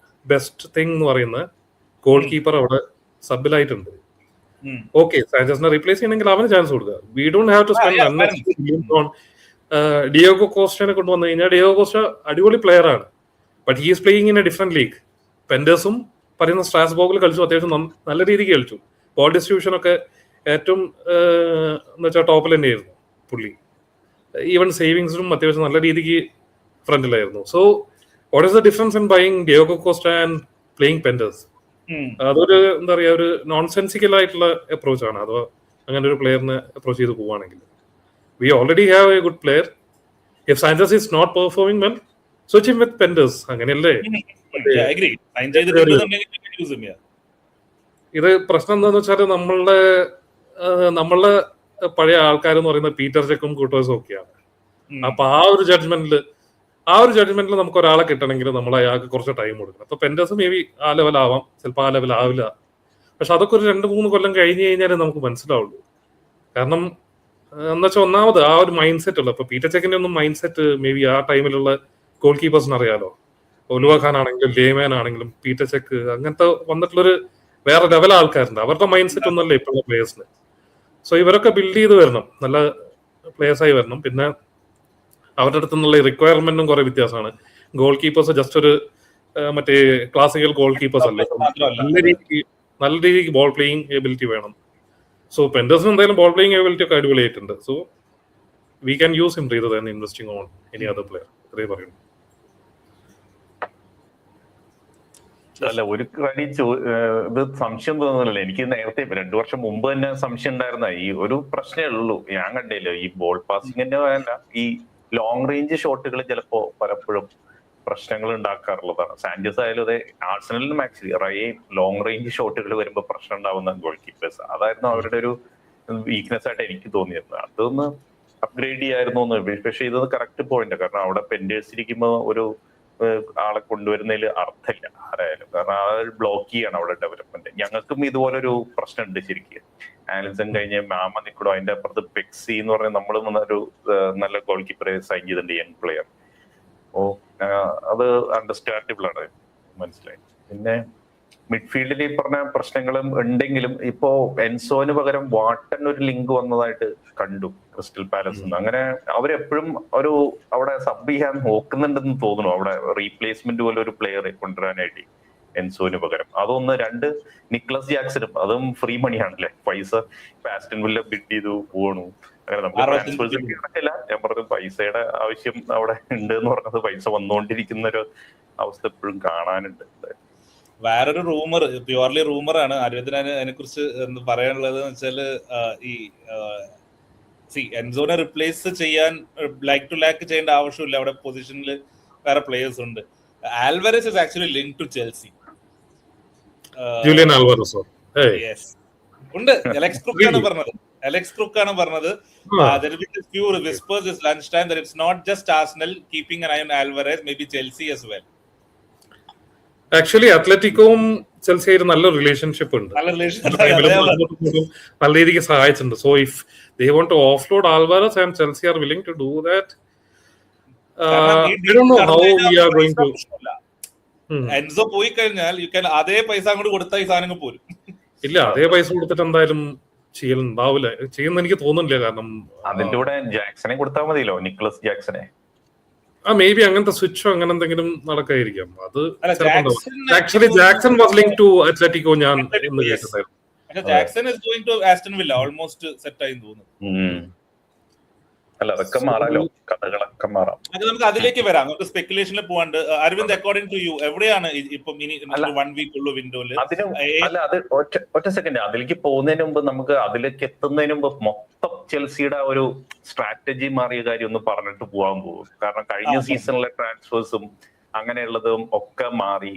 [SPEAKER 2] ബെസ്റ്റ് തിങ് എന്ന് പറയുന്ന ഗോൾ കീപ്പർ അവിടെ സബിലായിട്ടുണ്ട്. ഓക്കെ, സാഞ്ചസിനെ റീപ്ലേസ് ചെയ്യണമെങ്കിൽ അവന് ചാൻസ് കൊടുക്കുക. We don't have to spend on Diogo കോസ്റ്റനെ കൊണ്ടുവന്നു കഴിഞ്ഞാൽ ഡിയോഗോ കോസ്റ്റ അടിപൊളി പ്ലെയർ ആണ്. But he is playing in a different league. പെൻഡേഴ്സും പറയുന്ന സ്ട്രാസ്ബോർഗിൽ കളിച്ചു, അത്യാവശ്യം നല്ല രീതിക്ക് കളിച്ചു. ബോൾ ഡിസ്ട്രിബ്യൂഷൻ ഒക്കെ ഏറ്റവും എന്ന് വെച്ചാൽ ടോപ്പിൽ തന്നെയായിരുന്നു പുള്ളി. ഈവൻ സേവിങ്സിലും അത്യാവശ്യം നല്ല രീതിക്ക് ഫ്രണ്ടിലായിരുന്നു. So what is the difference in buying Diogo Costa and playing Penders? അതൊരു എന്താ പറയാ, ഒരു നോൺ സെൻസിക്കൽ ആയിട്ടുള്ള അപ്രോച്ച് ആണ്. അതോ അങ്ങനെ ഒരു പ്ലെയറിനെ അപ്രോച്ച് ചെയ്ത് പോവുകയാണെങ്കിൽ we already have a good player. If Sanchez is not performing well, switch him with Penders, അങ്ങനെയല്ലേ? ഇത് പ്രശ്നം എന്താന്ന് വെച്ചാൽ നമ്മളുടെ പഴയ ആൾക്കാരെന്ന് പറയുന്നത് പീറ്റർ ചെക്കും കൂട്ടേഴ്സും ഒക്കെയാണ്. അപ്പൊ ആ ഒരു ജഡ്ജ്മെന്റിൽ നമുക്ക് ഒരാളെ കിട്ടണമെങ്കിൽ നമ്മൾ അയാൾക്ക് കുറച്ച് ടൈം കൊടുക്കണം. അപ്പൊ പെൻഡേഴ്സ് മേ ബി ആ ലെവൽ ആവാം, ചിലപ്പോൾ ആ ലെവൽ ആവില്ല. പക്ഷെ അതൊക്കെ ഒരു 2-3 കൊല്ലം കഴിഞ്ഞ് കഴിഞ്ഞാലേ നമുക്ക് മനസ്സിലാവുള്ളൂ. കാരണം എന്ന് വെച്ചാൽ ഒന്നാമത് ആ ഒരു മൈൻഡ് സെറ്റ് ഉള്ളു. ഇപ്പൊ പീറ്റർ ചെക്കിന്റെ ഒന്നും മൈൻഡ് സെറ്റ് മേ ബി ആ ടൈമിലുള്ള ഗോൾ കീപ്പേഴ്സിന് അറിയാലോ. ഒലുവ ഖാൻ ആണെങ്കിലും ലേമാൻ ആണെങ്കിലും പീറ്റർ ചെക്ക് അങ്ങനത്തെ വന്നിട്ടുള്ളൊരു വേറെ ലെവൽ ആൾക്കാരുണ്ട്. അവരുടെ മൈൻഡ് സെറ്റ് ഒന്നല്ല ഇപ്പോഴുള്ള പ്ലേയേഴ്സിന്. സോ ഇവരൊക്കെ ബിൽഡ് ചെയ്ത് വരണം, നല്ല പ്ലേയേഴ്സായി വരണം. പിന്നെ അവരുടെ അടുത്ത് നിന്നുള്ള റിക്വയർമെന്റും കുറെ വ്യത്യാസമാണ്. ഗോൾ കീപ്പേഴ്സ് ജസ്റ്റ് ഒരു മറ്റേ ക്ലാസിക്കൽ ഗോൾ കീപ്പേഴ്സ് അല്ല, നല്ല രീതിക്ക് ബോൾ പ്ലേയിങ് എബിലിറ്റി വേണം. സോ പെൻഡേഴ്സിന് എന്തായാലും ബോൾ പ്ലേയിങ് എബിലിറ്റി ഒക്കെ അടിപൊളിയായിട്ടുണ്ട്. So we can use him rather than investing on any other player. ഇത്രയും പറയുന്നു.
[SPEAKER 3] അല്ല, ഒരു കാര്യം ഇത് സംശയം തോന്നുന്നില്ല എനിക്ക്. നേരത്തെ 2 വർഷം മുമ്പ് തന്നെ സംശയം ഉണ്ടായിരുന്ന ഈ ഒരു പ്രശ്നമേ ഉള്ളൂ. ഞാൻ കണ്ടില്ല ഈ ബോൾ പാസിംഗിന്റെ അല്ല, ഈ ലോങ് റേഞ്ച് ഷോട്ടുകൾ ചിലപ്പോ പലപ്പോഴും പ്രശ്നങ്ങൾ ഉണ്ടാക്കാറുള്ളതാണ്. സാഞ്ചസ് ആയാലും അതെ, ആർസണലിനും ആക്ച്വലി റയേ ലോങ് റേഞ്ച് ഷോട്ടുകൾ വരുമ്പോൾ പ്രശ്നം ഉണ്ടാവുന്ന ഗോൾ കീപ്പേഴ്സ്. അതായിരുന്നു അവരുടെ ഒരു വീക്ക്നെസ് ആയിട്ട് എനിക്ക് തോന്നിയിരുന്നത്. അതൊന്ന് അപ്ഗ്രേഡ് ചെയ്യായിരുന്നു എന്ന്. പക്ഷെ ഇതൊന്ന് കറക്റ്റ് പോയിന്റ്, കാരണം അവിടെ പെൻഡേഴ്സ് ഇരിക്കുമ്പോൾ ഒരു ആളെ കൊണ്ടുവരുന്നതിൽ അർത്ഥമില്ല ആരായാലും. കാരണം ആ ബ്ലോക്ക് ചെയ്യാണ് അവിടെ ഡെവലപ്മെന്റ്. ഞങ്ങൾക്കും ഇതുപോലൊരു പ്രശ്നമുണ്ട് ശരിക്കും. ആലിസൺ കഴിഞ്ഞ് മാമ നിൽക്കണോ, അതിന്റെ അപ്പുറത്ത് പെക്സി എന്ന് പറഞ്ഞാൽ നമ്മൾ ഒരു നല്ല ഗോൾ കീപ്പറെ സൈൻ ചെയ്തിട്ടുണ്ട്, യങ് പ്ലെയർ. ഓ അത് അണ്ടർസ്റ്റാൻഡബിൾ ആണ്, മനസ്സിലായി. പിന്നെ മിഡ്ഫീൽഡിൽ ഈ പറഞ്ഞ പ്രശ്നങ്ങളും ഉണ്ടെങ്കിലും ഇപ്പോ എൻസോന് പകരം വാട്ടൻ ഒരു ലിങ്ക് വന്നതായിട്ട് കണ്ടു ക്രിസ്റ്റൽ പാലസ്. അങ്ങനെ അവരെപ്പോഴും ഒരു അവിടെ സബ് ചെയ്യാൻ നോക്കുന്നുണ്ടെന്ന് തോന്നുന്നു, അവിടെ റീപ്ലേസ്മെന്റ് പോലെ ഒരു പ്ലെയറെ കൊണ്ടുവരാനായിട്ട് എൻസോന് പകരം. അതൊന്ന്. 2 നിക്ലസ് ജാക്സനും, അതും ഫ്രീ മണിയാണല്ലേ, പൈസ ആസ്റ്റൺ വില്ല ബിഡ് ചെയ്തു പോകണു. അങ്ങനെ നമുക്ക് ട്രാൻസ്ഫേഴ്സ് നടക്കില്ല. ഞാൻ പറഞ്ഞത് പൈസയുടെ ആവശ്യം അവിടെ ഉണ്ട് എന്ന് പറഞ്ഞത്, പൈസ വന്നുകൊണ്ടിരിക്കുന്ന ഒരു അവസ്ഥ എപ്പോഴും കാണാനുണ്ട്.
[SPEAKER 1] വേറൊരു റൂമർ, പ്യുവർലി റൂമറാണ്, അരവിന്ദന് അതിനെ കുറിച്ച് പറയാനുള്ളത് വെച്ചാല് എൻസോനെ റിപ്ലേസ് ചെയ്യാൻ ലാക്ക് ടു ലാക്ക് ചെയ്യേണ്ട ആവശ്യമില്ല. അവിടെ പൊസിഷനിൽ വേറെ പ്ലേയേഴ്സ് ഉണ്ട്. Alvarez is actually link to Chelsea.
[SPEAKER 2] Julian ആൽവാരസോ?
[SPEAKER 1] യെസ്, ഉണ്ട്. അലക്സ് ക്രുക്ക് ആണ് പറഞ്ഞത്. There will be a few whispers this lunchtime that it's not just Arsenal keeping an eye on Alvarez, maybe Chelsea as well.
[SPEAKER 2] Actually അത്ലറ്റിക്കോവും ചെൽസിയായിട്ട് നല്ല റിലേഷൻഷിപ്പ് ഉണ്ട്, നല്ല രീതിക്ക് സഹായിച്ചിട്ടുണ്ട്. So if they want to offload Alvarez and Chelsea are willing to do that, I don't know how we are going to.
[SPEAKER 1] Enzo പോയി കഴിഞ്ഞാൽ അതേ പൈസ അങ്ങോട്ട് കൊടുത്താൽ ഈ സാധനങ്ങൾ പോരും.
[SPEAKER 2] ഇല്ല, അതേ പൈസ കൊടുത്തിട്ട് എന്തായാലും ചെയ്യലുണ്ടാവില്ല, ചെയ്യുന്ന എനിക്ക് തോന്നുന്നില്ല. കാരണം
[SPEAKER 3] അതിന്റെ കൂടെ ജാക്സനെ കൊടുത്താൽ മതിയല്ലോ, നിക്ലസ് ജാക്സനെ.
[SPEAKER 2] മേ ബി അങ്ങനത്തെ സ്വിച്ചോ അങ്ങനെ എന്തെങ്കിലും നടക്കായിരിക്കാം. അത് actually Jackson was link to Atletico. ഞാൻ
[SPEAKER 1] Jackson is going to Aston Villa, almost set ആയി തോന്നുന്നു.
[SPEAKER 3] അല്ല, അതൊക്കെ മാറാലോ, കഥകളൊക്കെ മാറാം.
[SPEAKER 1] അത് നമുക്ക് അതിലേക്ക് വരാം, നമുക്ക് സ്പെക്കുലേഷനിൽ പോകാണ്ട്. അരവിന്ദ്, അക്കോർഡിംഗ് ടു യു എവിടെയാണ് ഇപ്പം ഇനി 1 വീക്ക് ഉള്ള വിൻഡോയില്?
[SPEAKER 3] അല്ല, അത് ഒറ്റ സെക്കൻഡ്, അതിലേക്ക് പോകുന്നതിന് മുമ്പ് നമുക്ക് അതിലേക്ക് എത്തുന്നതിന് മുമ്പ് മൊത്തം ചെൽസിയുടെ ഒരു സ്ട്രാറ്റജി മാറിയ കാര്യം ഒന്ന് പറഞ്ഞിട്ട് പോകാൻ പോകും. കാരണം കഴിഞ്ഞ സീസണിലെ ട്രാൻസ്ഫേഴ്സും അങ്ങനെയുള്ളതും ഒക്കെ മാറി.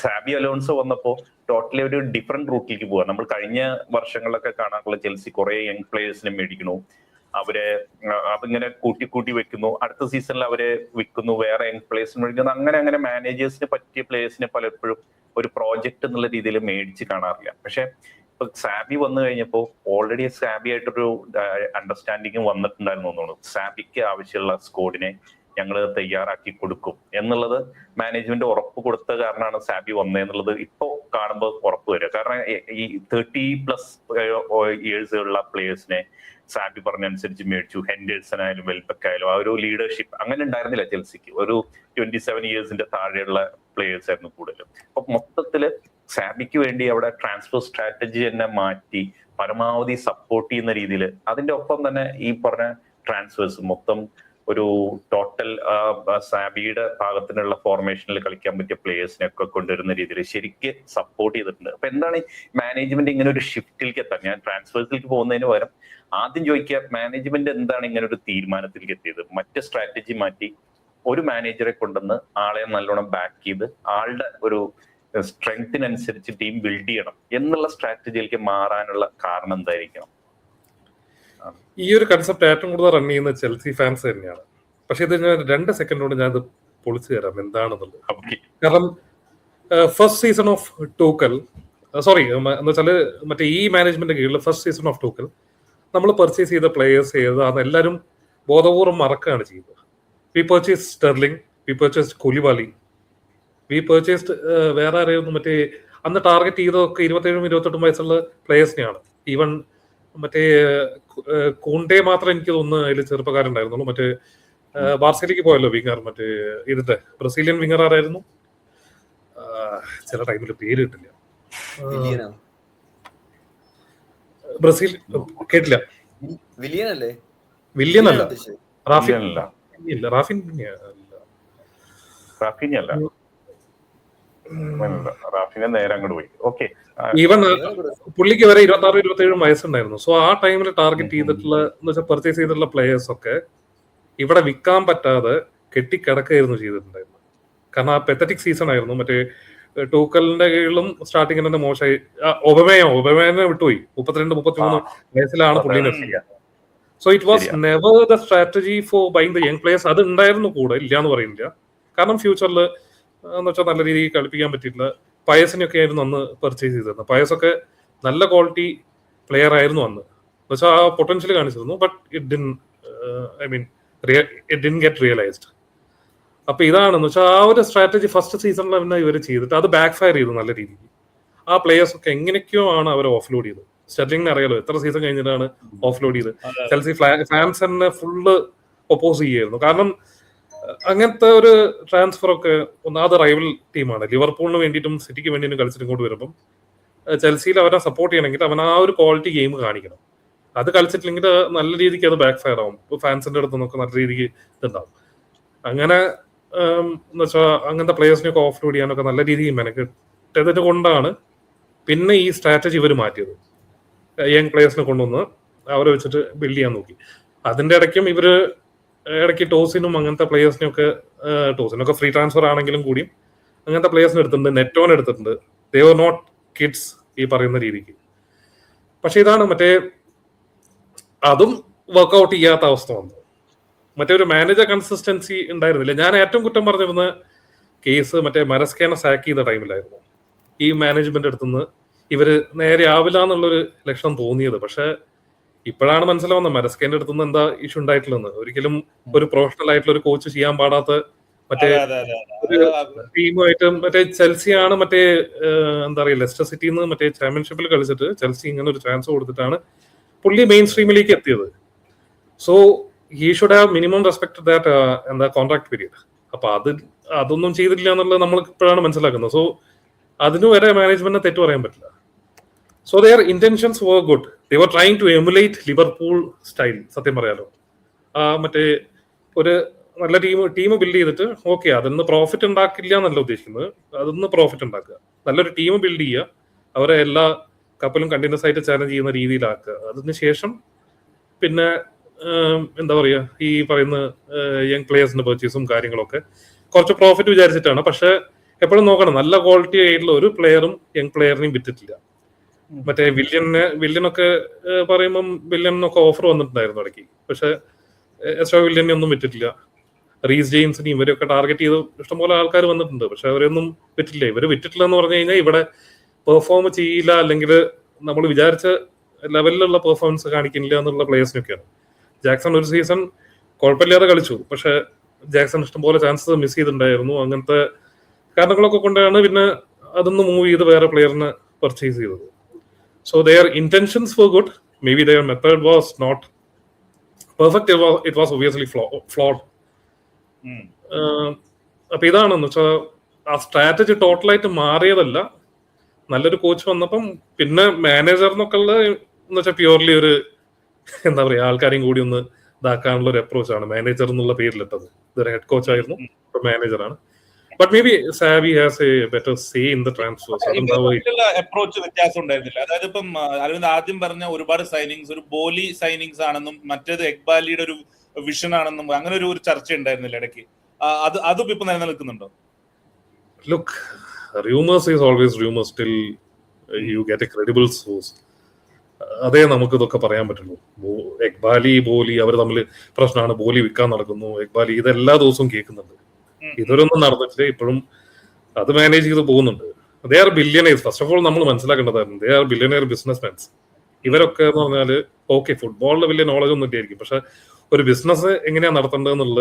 [SPEAKER 3] സാബി അലോൺസോ വന്നപ്പോ ടോട്ടലി ഒരു ഡിഫറെന്റ് റൂട്ടിലേക്ക് പോവാ. നമ്മൾ കഴിഞ്ഞ വർഷങ്ങളിലൊക്കെ കാണാറുള്ള ചെൽസി കുറെ യങ് പ്ലേയേഴ്സിനെ മേടിക്കുന്നു, അവരെ അതിങ്ങനെ കൂട്ടി വെക്കുന്നു, അടുത്ത സീസണിൽ അവരെ വിൽക്കുന്നു, വേറെ യങ് പ്ലേയേഴ്സിനെ മേടിക്കുന്നു. അങ്ങനെ മാനേജേഴ്സിന് പറ്റിയ പ്ലേയേഴ്സിനെ പലപ്പോഴും ഒരു പ്രോജക്റ്റ് എന്നുള്ള രീതിയിൽ മേടിച്ച് കാണാറില്ല. പക്ഷെ ഇപ്പൊ സാബി വന്നു കഴിഞ്ഞപ്പോൾ ഓൾറെഡി സാബി ആയിട്ടൊരു അണ്ടർസ്റ്റാൻഡിങ് വന്നിട്ടുണ്ടായിരുന്നു തോന്നുന്നു. സാബിക്ക് ആവശ്യമുള്ള സ്ക്വാഡിനെ ഞങ്ങൾ തയ്യാറാക്കി കൊടുക്കും എന്നുള്ളത് മാനേജ്മെന്റ് ഉറപ്പ് കൊടുത്ത കാരണമാണ് സാബി വന്നതെന്നുള്ളത് ഇപ്പോ കാണുമ്പോൾ ഉറപ്പ് വരിക. കാരണം ഈ 30+ ഇയേഴ്സ് ഉള്ള പ്ലേയേഴ്സിനെ സാബി പറഞ്ഞനുസരിച്ച് മേടിച്ചു. ഹെൻഡേഴ്സൺ ആയാലും വെൽബക്ക് ആയാലും ആ ഒരു ലീഡർഷിപ്പ് അങ്ങനെ ഉണ്ടായിരുന്നില്ല ചെൽസിക്ക്. ഒരു 27 ഇയേഴ്സിന്റെ താഴെയുള്ള പ്ലേയേഴ്സ് ആയിരുന്നു കൂടുതലും. അപ്പൊ മൊത്തത്തില് സാബിക്ക് വേണ്ടി അവിടെ ട്രാൻസ്ഫർ സ്ട്രാറ്റജി തന്നെ മാറ്റി പരമാവധി സപ്പോർട്ട് ചെയ്യുന്ന രീതിയിൽ, അതിന്റെ ഒപ്പം തന്നെ ഈ പറഞ്ഞ ട്രാൻസ്ഫേഴ്സ് മൊത്തം ഒരു ടോട്ടൽ സാബിയുടെ ഭാഗത്തിനുള്ള ഫോർമേഷനിൽ കളിക്കാൻ പറ്റിയ പ്ലേയേഴ്സിനെ ഒക്കെ കൊണ്ടുവരുന്ന രീതിയിൽ ശരിക്ക് സപ്പോർട്ട് ചെയ്തിട്ടുണ്ട്. അപ്പൊ എന്താണ് മാനേജ്മെന്റ് ഇങ്ങനെ ഒരു ഷിഫ്റ്റിലേക്ക് എത്താൻ? ഞാൻ ട്രാൻസ്ഫേഴ്സിലേക്ക് പോകുന്നതിന് പകരം ആദ്യം ചോദിക്കുക, മാനേജ്മെന്റ് എന്താണ് ഇങ്ങനെ ഒരു തീരുമാനത്തിലേക്ക് എത്തിയത്? മറ്റ് സ്ട്രാറ്റജി മാറ്റി ഒരു മാനേജറെ കൊണ്ടുവന്ന് ആളെ നല്ലോണം ബാക്ക് ചെയ്ത് ആളുടെ ഒരു സ്ട്രെങ്തിനനുസരിച്ച് ടീം ബിൽഡ് ചെയ്യണം എന്നുള്ള സ്ട്രാറ്റജിയിലേക്ക് മാറാനുള്ള കാരണം എന്തായിരിക്കണം?
[SPEAKER 2] ഈ ഒരു കൺസെപ്റ്റ് ഏറ്റവും കൂടുതൽ റൺ ചെയ്യുന്ന ചെൽസി ഫാൻസ് തന്നെയാണ്. പക്ഷെ ഇത് ഞാൻ 2 സെക്കൻഡ് കൊണ്ട് ഞാൻ ഇത് പൊളിച്ചു തരാം എന്താണെന്നുള്ളത്. കാരണം first season of Tuchel, sorry എന്ന് വെച്ചാല് മറ്റേ ഈ മാനേജ്മെന്റ് കീഴിൽ ഫസ്റ്റ് സീസൺ ഓഫ് ടൂക്കൽ നമ്മൾ പർച്ചേസ് ചെയ്ത പ്ലേയേഴ്സ് ഏതാണ് എല്ലാവരും ബോധപൂർവ്വം മറക്കുകയാണ് ചെയ്തത്. We purchase Sterling, we purchased Koulibaly, we purchased വേറെ ആരെയൊന്നും മറ്റേ അന്ന് ടാർഗറ്റ് ചെയ്തതൊക്കെ 27-28 വയസ്സുള്ള പ്ലേയേഴ്സിനെയാണ്. ഈവൻ മറ്റേ കൂണ്ടേ മാത്രം എനിക്ക് തോന്നുന്നു അതിൽ ചെറുപ്പക്കാരുണ്ടായിരുന്നുള്ളൂ. മറ്റേ ബാർസയിലേക്ക് പോയല്ലോ വിങ്ങർ, മറ്റേ ഇതിന്റെ ബ്രസീലിയൻ വിങ്ങർ ആരായിരുന്നു, ചില ടൈമിൽ പേര് കിട്ടില്ല. ബ്രസീൽ കേട്ടില്ല. വില്യൻ അല്ല,
[SPEAKER 3] നേരെ അങ്ങോട്ട് പോയി. ഓക്കെ,
[SPEAKER 2] ഈവൻ പുള്ളിക്ക് വരെ 26-27 വയസ്സുണ്ടായിരുന്നു. സോ ആ ടൈമിൽ ടാർഗറ്റ് ചെയ്തിട്ടുള്ള എന്ന് വെച്ചാൽ പർച്ചേസ് ചെയ്തിട്ടുള്ള പ്ലേയേഴ്സ് ഒക്കെ ഇവിടെ വിൽക്കാൻ പറ്റാതെ കെട്ടിക്കിടക്കായിരുന്നു ചെയ്തിട്ടുണ്ടായിരുന്നു. കാരണം ആ പെത്തറ്റിക് സീസൺ ആയിരുന്നു. മറ്റേ ടൂക്കലിന്റെ കീഴിലും സ്റ്റാർട്ടിങ്ങിൽ തന്നെ മോശമായി. ഒബമേനെ വിട്ടുപോയി. 32-33 വയസ്സിലാണ് പുള്ളിനെ. So it was never the strategy four buying the young players. അത് ഉണ്ടായിരുന്നു കൂടെ, ഇല്ല എന്ന് പറയുന്നില്ല. കാരണം ഫ്യൂച്ചറിൽ എന്ന് വെച്ചാൽ നല്ല രീതിയിൽ കളിപ്പിക്കാൻ പറ്റിയില്ല. പയസിനൊക്കെ ആയിരുന്നു അന്ന് പർച്ചേസ് ചെയ്തിരുന്നത്. പയസൊക്കെ നല്ല ക്വാളിറ്റി പ്ലെയർ ആയിരുന്നു അന്ന്, എന്ന് വെച്ചാൽ ആ പൊട്ടൻഷ്യൽ കാണിച്ചിരുന്നു. But it didn't get realised. അപ്പൊ ഇതാണെന്ന് വെച്ചാൽ ആ ഒരു സ്ട്രാറ്റജി ഫസ്റ്റ് സീസണിൽ തന്നെ ഇവർ ചെയ്തിട്ട് അത് ബാക്ക് ഫയർ ചെയ്തു നല്ല രീതിക്ക്. ആ പ്ലേയേഴ്സ് ഒക്കെ എങ്ങനെയൊക്കെയോ ആണ് അവർ ഓഫ് ലോഡ് ചെയ്തത്. സ്റ്റെർലിംഗിന് അറിയാലോ എത്ര സീസൺ കഴിഞ്ഞിട്ടാണ് ഓഫ് ലോഡ് ചെയ്ത്. ചെൽസി ഫാൻസ് തന്നെ ഫുള്ള് ഒപ്പോസ് ചെയ്യായിരുന്നു. കാരണം അങ്ങനത്തെ ഒരു ട്രാൻസ്ഫർ ഒക്കെ ഒന്നാമത് റൈവൽ ടീമാണ്. ലിവർപൂളിന് വേണ്ടിയിട്ടും സിറ്റിക്ക് വേണ്ടിയിട്ടും കളിച്ചിട്ട് ഇങ്ങോട്ട് വരുമ്പം ചെൽസിയിൽ അവരെ സപ്പോർട്ട് ചെയ്യണമെങ്കിൽ അവൻ ആ ഒരു ക്വാളിറ്റി ഗെയിം കാണിക്കണം. അത് കളിച്ചിട്ടില്ലെങ്കിൽ നല്ല രീതിക്ക് അത് ബാക്ക് ഫയർ ആവും. ഇപ്പൊ ഫാൻസിന്റെ അടുത്ത് നിന്നൊക്കെ നല്ല രീതിക്ക് ഇതുണ്ടാവും. അങ്ങനെ എന്ന് വെച്ചാൽ അങ്ങനത്തെ പ്ലേയേഴ്സിനെയൊക്കെ ഓഫ് ലോഡ് ചെയ്യാനൊക്കെ നല്ല രീതിയിൽ മെനക്കെട്ടതിന് കൊണ്ടാണ് പിന്നെ ഈ സ്ട്രാറ്റജി ഇവർ മാറ്റിയത്. യങ് പ്ലേയേഴ്സിനെ കൊണ്ടുവന്ന് അവരെ വെച്ചിട്ട് ബിൽഡ് ചെയ്യാൻ നോക്കി. അതിന്റെ ഇടയ്ക്കും ഇവര് ഇടയ്ക്ക് ടോസിനും അങ്ങനത്തെ പ്ലേയേഴ്സിനെയൊക്കെ, ടോസിനൊക്കെ ഫ്രീ ട്രാൻസ്ഫർ ആണെങ്കിലും കൂടിയും അങ്ങനത്തെ പ്ലേയേഴ്സിനെ എടുത്തിട്ടുണ്ട്. നെറ്റോനെ എടുത്തിട്ടുണ്ട്. ദേ വർ നോട്ട് കിഡ്സ് ഈ പറയുന്ന രീതിക്ക്. പക്ഷെ ഇതാണ് മറ്റേ അതും വർക്ക്ഔട്ട് ചെയ്യാത്ത അവസ്ഥ വന്നു. മറ്റേ ഒരു മാനേജർ കൺസിസ്റ്റൻസി ഉണ്ടായിരുന്നില്ല. ഞാൻ ഏറ്റവും കുറ്റം പറഞ്ഞിരുന്ന കേസ് മറ്റേ മരസ്കേനെ സാക്ക് ചെയ്ത ടൈമിലായിരുന്നു. ഈ മാനേജ്മെന്റ് അടുത്തുനിന്ന് ഇവര് നേരെ ആവില്ല എന്നുള്ളൊരു ലക്ഷണം തോന്നിയത്. പക്ഷെ ഇപ്പോഴാണ് മനസ്സിലാവുന്നത് മരസ്കേന്റെ അടുത്തുനിന്ന് എന്താ ഇഷ്യൂ ഉണ്ടായിട്ടുള്ളതെന്ന്. ഒരിക്കലും ഒരു പ്രൊഫഷണൽ ആയിട്ടുള്ള ഒരു കോച്ച് ചെയ്യാൻ പാടാത്ത മറ്റേ ടീമുമായിട്ട് മറ്റേ ചെൽസിയാണ് മറ്റേ എന്താ പറയുക ലെസ്റ്റർ സിറ്റിന്ന് മറ്റേ ചാമ്പ്യൻഷിപ്പിൽ കളിച്ചിട്ട് ചെൽസി ഇങ്ങനെ ഒരു ചാൻസ് കൊടുത്തിട്ടാണ് പുള്ളി മെയിൻ സ്ട്രീമിലേക്ക് എത്തിയത്. So he should have minimum respect that എന്താ കോൺട്രാക്ട് പീരീഡ്. അപ്പൊ അതൊന്നും ചെയ്തില്ല എന്നുള്ളത് നമ്മൾ ഇപ്പോഴാണ് മനസ്സിലാക്കുന്നത്. സോ അതിന് വരെ മാനേജ്മെന്റിനെ തെറ്റു പറയാൻ പറ്റില്ല. So their intentions were good. They were trying to emulate Liverpool style. സത്യം പറയാലോ, മറ്റേ ഒരു നല്ല ടീം ബിൽഡ് ചെയ്തിട്ട് ഓക്കെ അതിന്ന് പ്രോഫിറ്റ് ഉണ്ടാക്കില്ല എന്നല്ല ഉദ്ദേശിക്കുന്നത്, അതിന്ന് പ്രോഫിറ്റ് ഉണ്ടാക്കുക. നല്ലൊരു ടീം ബിൽഡ് ചെയ്യുക, അവരെ എല്ലാ കപ്പിലും കണ്ടിന്യൂസ് ആയിട്ട് ചാലഞ്ച് ചെയ്യുന്ന രീതിയിലാക്കുക. അതിനുശേഷം പിന്നെ എന്താ പറയുക ഈ പറയുന്ന യങ് പ്ലേയേഴ്സിന്റെ പർച്ചേസും കാര്യങ്ങളൊക്കെ കുറച്ച് പ്രോഫിറ്റ് വിചാരിച്ചിട്ടാണ്. പക്ഷെ എപ്പോഴും നോക്കണം, നല്ല ക്വാളിറ്റി ആയിട്ടുള്ള ഒരു പ്ലെയറും യങ് പ്ലെയറിനെയും വിറ്റിട്ടില്ല. മറ്റേ വില്യനൊക്കെ പറയുമ്പം വില്യനൊക്കെ ഓഫർ വന്നിട്ടുണ്ടായിരുന്നു ഇടയ്ക്ക്. പക്ഷെ എസ്ട്രോ വില്യനെ ഒന്നും വിറ്റിട്ടില്ല. റീസ് ജെയിംസിനെയും ഇവരൊക്കെ ടാർഗറ്റ് ചെയ്ത് ഇഷ്ടംപോലെ ആൾക്കാർ വന്നിട്ടുണ്ട്. പക്ഷെ അവരൊന്നും വിറ്റിട്ടില്ല. ഇവർ വിറ്റിട്ടില്ല എന്ന് പറഞ്ഞു കഴിഞ്ഞാൽ ഇവിടെ പെർഫോം ചെയ്യില്ല, അല്ലെങ്കിൽ നമ്മൾ വിചാരിച്ച ലെവലിലുള്ള പെർഫോമൻസ് കാണിക്കുന്നില്ല എന്നുള്ള പ്ലേയേഴ്സിനൊക്കെയാണ്. ജാക്സൺ ഒരു സീസൺ കുഴപ്പമില്ലാതെ കളിച്ചു, പക്ഷെ ജാക്സൺ ഇഷ്ടംപോലെ ചാൻസസ് മിസ് ചെയ്തിട്ടുണ്ടായിരുന്നു. അങ്ങനത്തെ കാരണങ്ങളൊക്കെ കൊണ്ടാണ് പിന്നെ അതൊന്ന് മൂവ് ചെയ്ത് വേറെ പ്ലെയറിനെ പർച്ചേസ് ചെയ്തത്. So their intentions were good, maybe their method was not perfect, it was obviously flawed. അപ്പൊ ഇതാണെന്ന് വെച്ചാൽ ആ സ്ട്രാറ്റജി ടോട്ടലായിട്ട് മാറിയതല്ല. നല്ലൊരു കോച്ച് വന്നപ്പം പിന്നെ മാനേജറിനൊക്കെ ഉള്ള എന്ന് വെച്ചാൽ പ്യൂർലി ഒരു എന്താ പറയാ ആൾക്കാരെയും കൂടി ഒന്ന് ഇതാക്കാനുള്ള ഒരു അപ്രോച്ചാണ് മാനേജർ എന്നുള്ള പേരിലിട്ടത്. ഇതൊരു ഹെഡ് കോച്ച് ആയിരുന്നു, ഇപ്പൊ മാനേജറാണ്. But maybe Xavi has a better say in the transfers.
[SPEAKER 1] Approach വ്യത്യാസം ഉണ്ടായിരുന്നില്ല. അതായത് ഇപ്പം അരവിന്ദ് ആദ്യം പറഞ്ഞ ഒരുപാട് സൈനിങ്സ് ഒരു ബോലി സൈനിങ്സ് ആണെന്നും മറ്റേത് എക്ബാലിയുടെ ഒരു വിഷൻ ആണെന്നും അങ്ങനെ ഒരു ചർച്ച ഉണ്ടായിരുന്നില്ല ഇടയ്ക്ക്. അതും ഇപ്പൊ നിലനിൽക്കുന്നുണ്ടോ?
[SPEAKER 2] Look, rumors is always rumors till you get a credible source. അതേ നമുക്ക് ഇതൊക്കെ പറയാൻ പറ്റുള്ളൂ. എക്ബാലി ബോലി അവർ തമ്മിൽ പ്രശ്നമാണ്, ബോലി വിൽക്കാൻ നടക്കുന്നു, എക്ബാലി ഇതെല്ലാ ദിവസവും കേൾക്കുന്നുണ്ട്. ഇതൊരൊന്നും നടന്നിട്ടില്ല. ഇപ്പോഴും അത് മാനേജ് ചെയ്ത് പോകുന്നുണ്ട്. They are billionaires. First of all നമ്മൾ മനസ്സിലാക്കേണ്ടതായിരുന്നു, they are billionaire business mans. ഇവരൊക്കെ എന്ന് പറഞ്ഞാൽ ഓക്കെ ഫുട്ബോളിൽ വലിയ നോളജ് ഒന്നും ഇല്ലായിരിക്കും, പക്ഷെ ഒരു ബിസിനസ് എങ്ങനെയാ നടത്തേണ്ടതെന്നുള്ള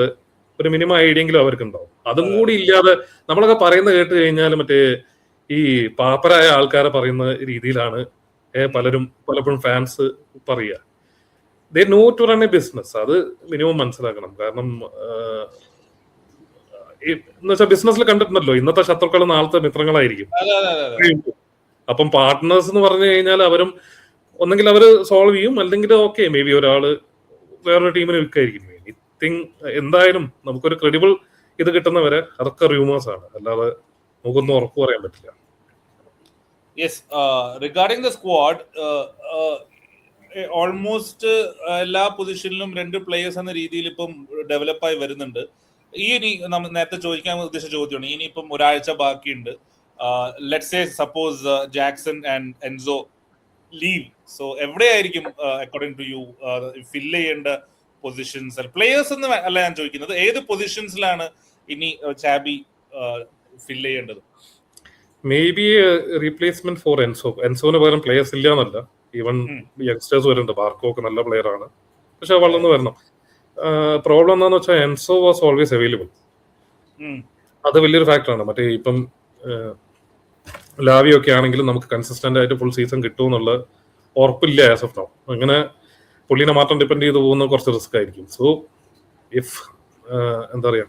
[SPEAKER 2] ഒരു മിനിമം ഐഡിയെങ്കിലും അവർക്ക് ഉണ്ടാവും. അതും കൂടി ഇല്ലാതെ നമ്മളൊക്കെ പറയുന്നത് കേട്ട് കഴിഞ്ഞാൽ മറ്റേ ഈ പാപ്പരായ ആൾക്കാരെ പറയുന്ന രീതിയിലാണ് പലപ്പോഴും ഫാൻസ് പറയുക. They know to run a business. അത് മിനിമം മനസ്സിലാക്കണം. കാരണം എന്ന് വെച്ചാൽ ബിസിനസ്സിൽ കണ്ടിട്ടുണ്ടല്ലോ, ഇന്നത്തെ ശത്രുക്കൾ നാളത്തെ മിത്രങ്ങളായിരിക്കും. അപ്പം പാർട്ട്നേഴ്സ് എന്ന് പറഞ്ഞു കഴിഞ്ഞാൽ അവരും ഒന്നെങ്കിൽ അവർ സോൾവ് ചെയ്യും, അല്ലെങ്കിൽ ഓക്കെ മേ ബി ഒരാള് വേറൊരു ടീമിന് വിൽക്കായിരിക്കും. എന്തായാലും നമുക്കൊരു ക്രെഡിബിൾ ഇത് കിട്ടുന്നവരെ അതൊക്കെ റൂമേഴ്സ് ആണ്, അല്ലാതെ നമുക്കൊന്നും ഉറപ്പ് പറയാൻ പറ്റില്ല.
[SPEAKER 1] Yes, regarding the squad, almost എല്ലാ പൊസിഷനിലും 2 പ്ലേയേഴ്സ് എന്ന രീതിയിൽ ഇപ്പം ഡെവലപ്പായി വരുന്നുണ്ട്. ഇനി നമ്മൾ നേരത്തെ ചോദിക്കാൻ ഉദ്ദേശിച്ച ചോദ്യമാണ്, ഇനിയിപ്പം ഒരാഴ്ച ബാക്കിയുണ്ട്. Let's say suppose Jackson and Enzo leave, so എവിടെയായിരിക്കും അക്കോർഡിംഗ് ടു യു ഫില്ല് ചെയ്യേണ്ട പൊസിഷൻസ്? പ്ലേയേഴ്സ് എന്ന് അല്ല ഞാൻ ചോദിക്കുന്നത്, ഏത് പൊസിഷൻസിലാണ് ഇനി ചാബി ഫില്ല് ചെയ്യേണ്ടത്?
[SPEAKER 2] Maybe replacement for Enzo. എൻസോന് പകരം പ്ലേയേഴ്സ് ഇല്ല എന്നല്ല, ഈവൻ യങ്സ്റ്റേഴ്സ് വരുന്നുണ്ട്. ബാർക്കോ ഒക്കെ നല്ല പ്ലെയർ ആണ്, പക്ഷെ വളർന്നു വരണം. പ്രോബ്ലം എന്താന്ന് വെച്ചാൽ എൻസോ വാസ് ഓൾവേസ് അവൈലബിൾ. അത് വലിയൊരു ഫാക്ടറാണ്. മറ്റേ ഇപ്പം ലാവിയൊക്കെ ആണെങ്കിലും നമുക്ക് കൺസിസ്റ്റന്റ് ആയിട്ട് ഫുൾ സീസൺ കിട്ടുമെന്നുള്ള ഉറപ്പില്ല ആസ് ഓഫ് നൗ. അങ്ങനെ പുള്ളിനെ മാത്രം ഡിപ്പെൻഡ് ചെയ്ത് പോകുന്ന കുറച്ച് റിസ്ക് ആയിരിക്കും. സോ ഇഫ് എന്താ പറയാ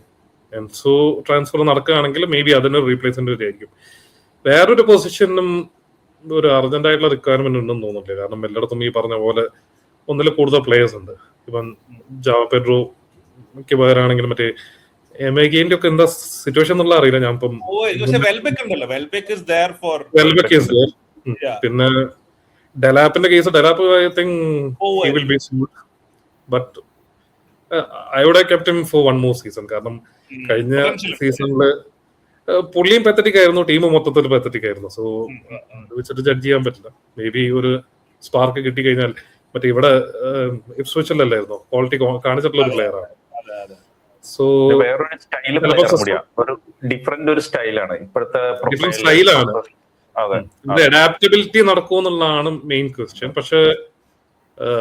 [SPEAKER 2] എൻസോ ട്രാൻസ്ഫർ നടക്കുകയാണെങ്കിൽ മേ ബി അതിന് റീപ്ലേസ്മെന്റ് ആയിരിക്കും. വേറൊരു പൊസിഷനും ഒരു അർജന്റ് ആയിട്ടുള്ള റിക്വയർമെന്റ് ഉണ്ടെന്ന് തോന്നുന്നില്ല. കാരണം എല്ലായിടത്തും ഈ പറഞ്ഞ പോലെ ഒന്നിൽ കൂടുതൽ പ്ലേയേഴ്സ് ഉണ്ട്. ഇപ്പം ജാവ പെഡ്രോക്ക് പകരമാണെങ്കിലും മറ്റേ എമേഗിന്റെ ഒക്കെ എന്താ സിറ്റുവേഷൻ എന്നുള്ള അറിയില്ല. ഞാൻ ഇപ്പം പിന്നെ ഡെലാപ്പിന്റെ case, Delap I think he will be suit, but I would have kept him for 1 more season. കാരണം കഴിഞ്ഞ സീസണില് പുള്ളിയും പെത്തറ്റിക് ആയിരുന്നു, ടീം മൊത്തത്തിൽ പെത്തറ്റിക് ആയിരുന്നു. സോ അത് വെച്ചിട്ട് ജഡ്ജ് ചെയ്യാൻ പറ്റില്ല. മേ ബി ഒരു സ്പാർക്ക് കിട്ടി കഴിഞ്ഞാൽ, മറ്റേ ഇവിടെ ഇപ്സ്വിച്ചിലല്ലായിരുന്നു ക്വാളിറ്റി കാണിച്ചിട്ടുള്ള ഒരു പ്ലെയർ ആണ്. സോ
[SPEAKER 3] വേറൊരു സ്റ്റൈല്, ഒരു ഡിഫറെന്റ് ഒരു സ്റ്റൈലാണ് ഇപ്പോഴത്തെ
[SPEAKER 2] സ്റ്റൈലാണ്. അഡാപ്റ്റബിലിറ്റി നടക്കുമെന്നുള്ളതാണ് മെയിൻ ക്വസ്റ്റ്യൻ. പക്ഷെ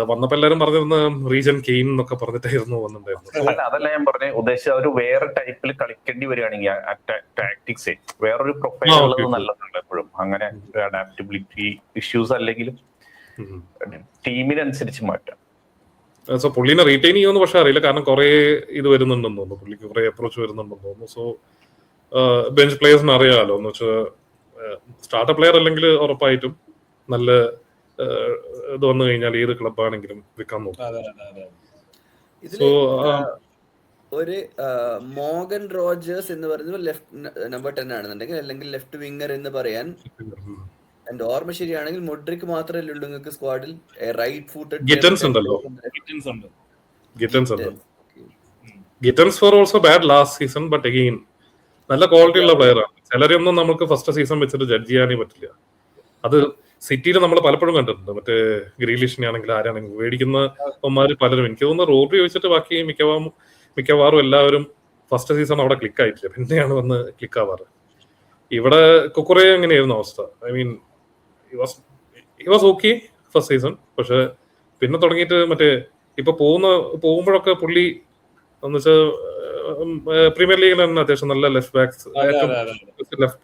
[SPEAKER 2] വന്നപ്പോ എല്ലാരും പറഞ്ഞിരുന്ന റീജൻ കെയിൻ എന്നൊക്കെ പറഞ്ഞിട്ടായിരുന്നു വന്നിട്ടുണ്ടായിരുന്നു.
[SPEAKER 3] അതല്ല ഞാൻ പറഞ്ഞ ഉദ്ദേശിച്ച ഒരു വേറെ ടൈപ്പിൽ കളിക്കേണ്ടി വരികയാണെങ്കിൽ ടാക്ടിക്സ് വേറൊരു പ്രൊഫൈൽ ഉള്ളത് നല്ലതാണ് എപ്പോഴും. അങ്ങനെ അഡാപ്റ്റബിലിറ്റി ഇഷ്യൂസ് അല്ലെങ്കിലും ടീമിനനുസരിച്ച് മാറ്റാം.
[SPEAKER 2] സോ പുള്ളിനെ റീറ്റെയിൻ ചെയ്യുമെന്ന് പക്ഷെ അറിയില്ല. കാരണം കുറെ ഇത് വരുന്നുണ്ടെന്ന് തോന്നുന്നു, പുള്ളിക്ക് കുറെ അപ്രോച്ച് വരുന്നുണ്ടെന്ന് തോന്നുന്നു. സോ ബെഞ്ച് പ്ലേയേഴ്സിന് അറിയാമല്ലോ എന്ന് വെച്ചാൽ സ്റ്റാർട്ടർ പ്ലെയർ അല്ലെങ്കിൽ ഉറപ്പായിട്ടും നല്ല ഇത് വന്നു കഴിഞ്ഞാൽ ഏത് ക്ലബാണെങ്കിലും വിൽക്കാൻ നോക്കും.
[SPEAKER 4] ഒരു മോഗൻ റോജേഴ്സ് എന്ന് പറയുന്നത് ലെഫ്റ്റ് നമ്പർ 10 ആണെന്നുണ്ടെങ്കിൽ, അല്ലെങ്കിൽ ലെഫ്റ്റ് വിങ്ങർ എന്ന് പറയാൻ എന്റെ ഓർമ്മ ശരിയാണെങ്കിൽ മൊഡ്രിക് മാത്രമല്ലേ ഉള്ളൂ നിങ്ങൾക്ക് സ്ക്വാഡിൽ. റൈറ്റ് ഫൂട്ടഡ്
[SPEAKER 2] ഗിറ്റൻസ് ഉണ്ടല്ലോ. Gittens for also bad last season, but again നല്ല ക്വാളിറ്റി ഉള്ള പ്ലെയർ ആണ്. ചിലരൊന്നും നമുക്ക് ഫസ്റ്റ് സീസൺ വെച്ചിട്ട് ജഡ്ജ് ചെയ്യാനേ പറ്റില്ല. അത് സിറ്റിയിൽ നമ്മൾ പലപ്പോഴും കണ്ടിട്ടുണ്ട്. മറ്റേ ഗ്രീലിഷിനെ ആണെങ്കിൽ ആരാണെങ്കിലും മേടിക്കുന്ന പലരും, എനിക്ക് തോന്നുന്നു റോഡ്രി വെച്ചിട്ട് ബാക്കി മിക്കവാറും എല്ലാവരും ഫസ്റ്റ് സീസൺ അവിടെ ക്ലിക്ക് ആയിട്ടില്ല, പിന്നെയാണ് വന്ന് ക്ലിക്ക് ആവാറ്. ഇവിടെ കുക്കുറേ അങ്ങനെയായിരുന്നു അവസ്ഥ. I mean he was okay first season, പക്ഷെ പിന്നെ തുടങ്ങിയിട്ട് മറ്റേ ഇപ്പൊ പോകുമ്പോഴൊക്കെ പുള്ളി എന്ന് വെച്ചാൽ പ്രീമിയർ ലീഗിൽ തന്നെ അത്യാവശ്യം നല്ല ലെഫ്റ്റ്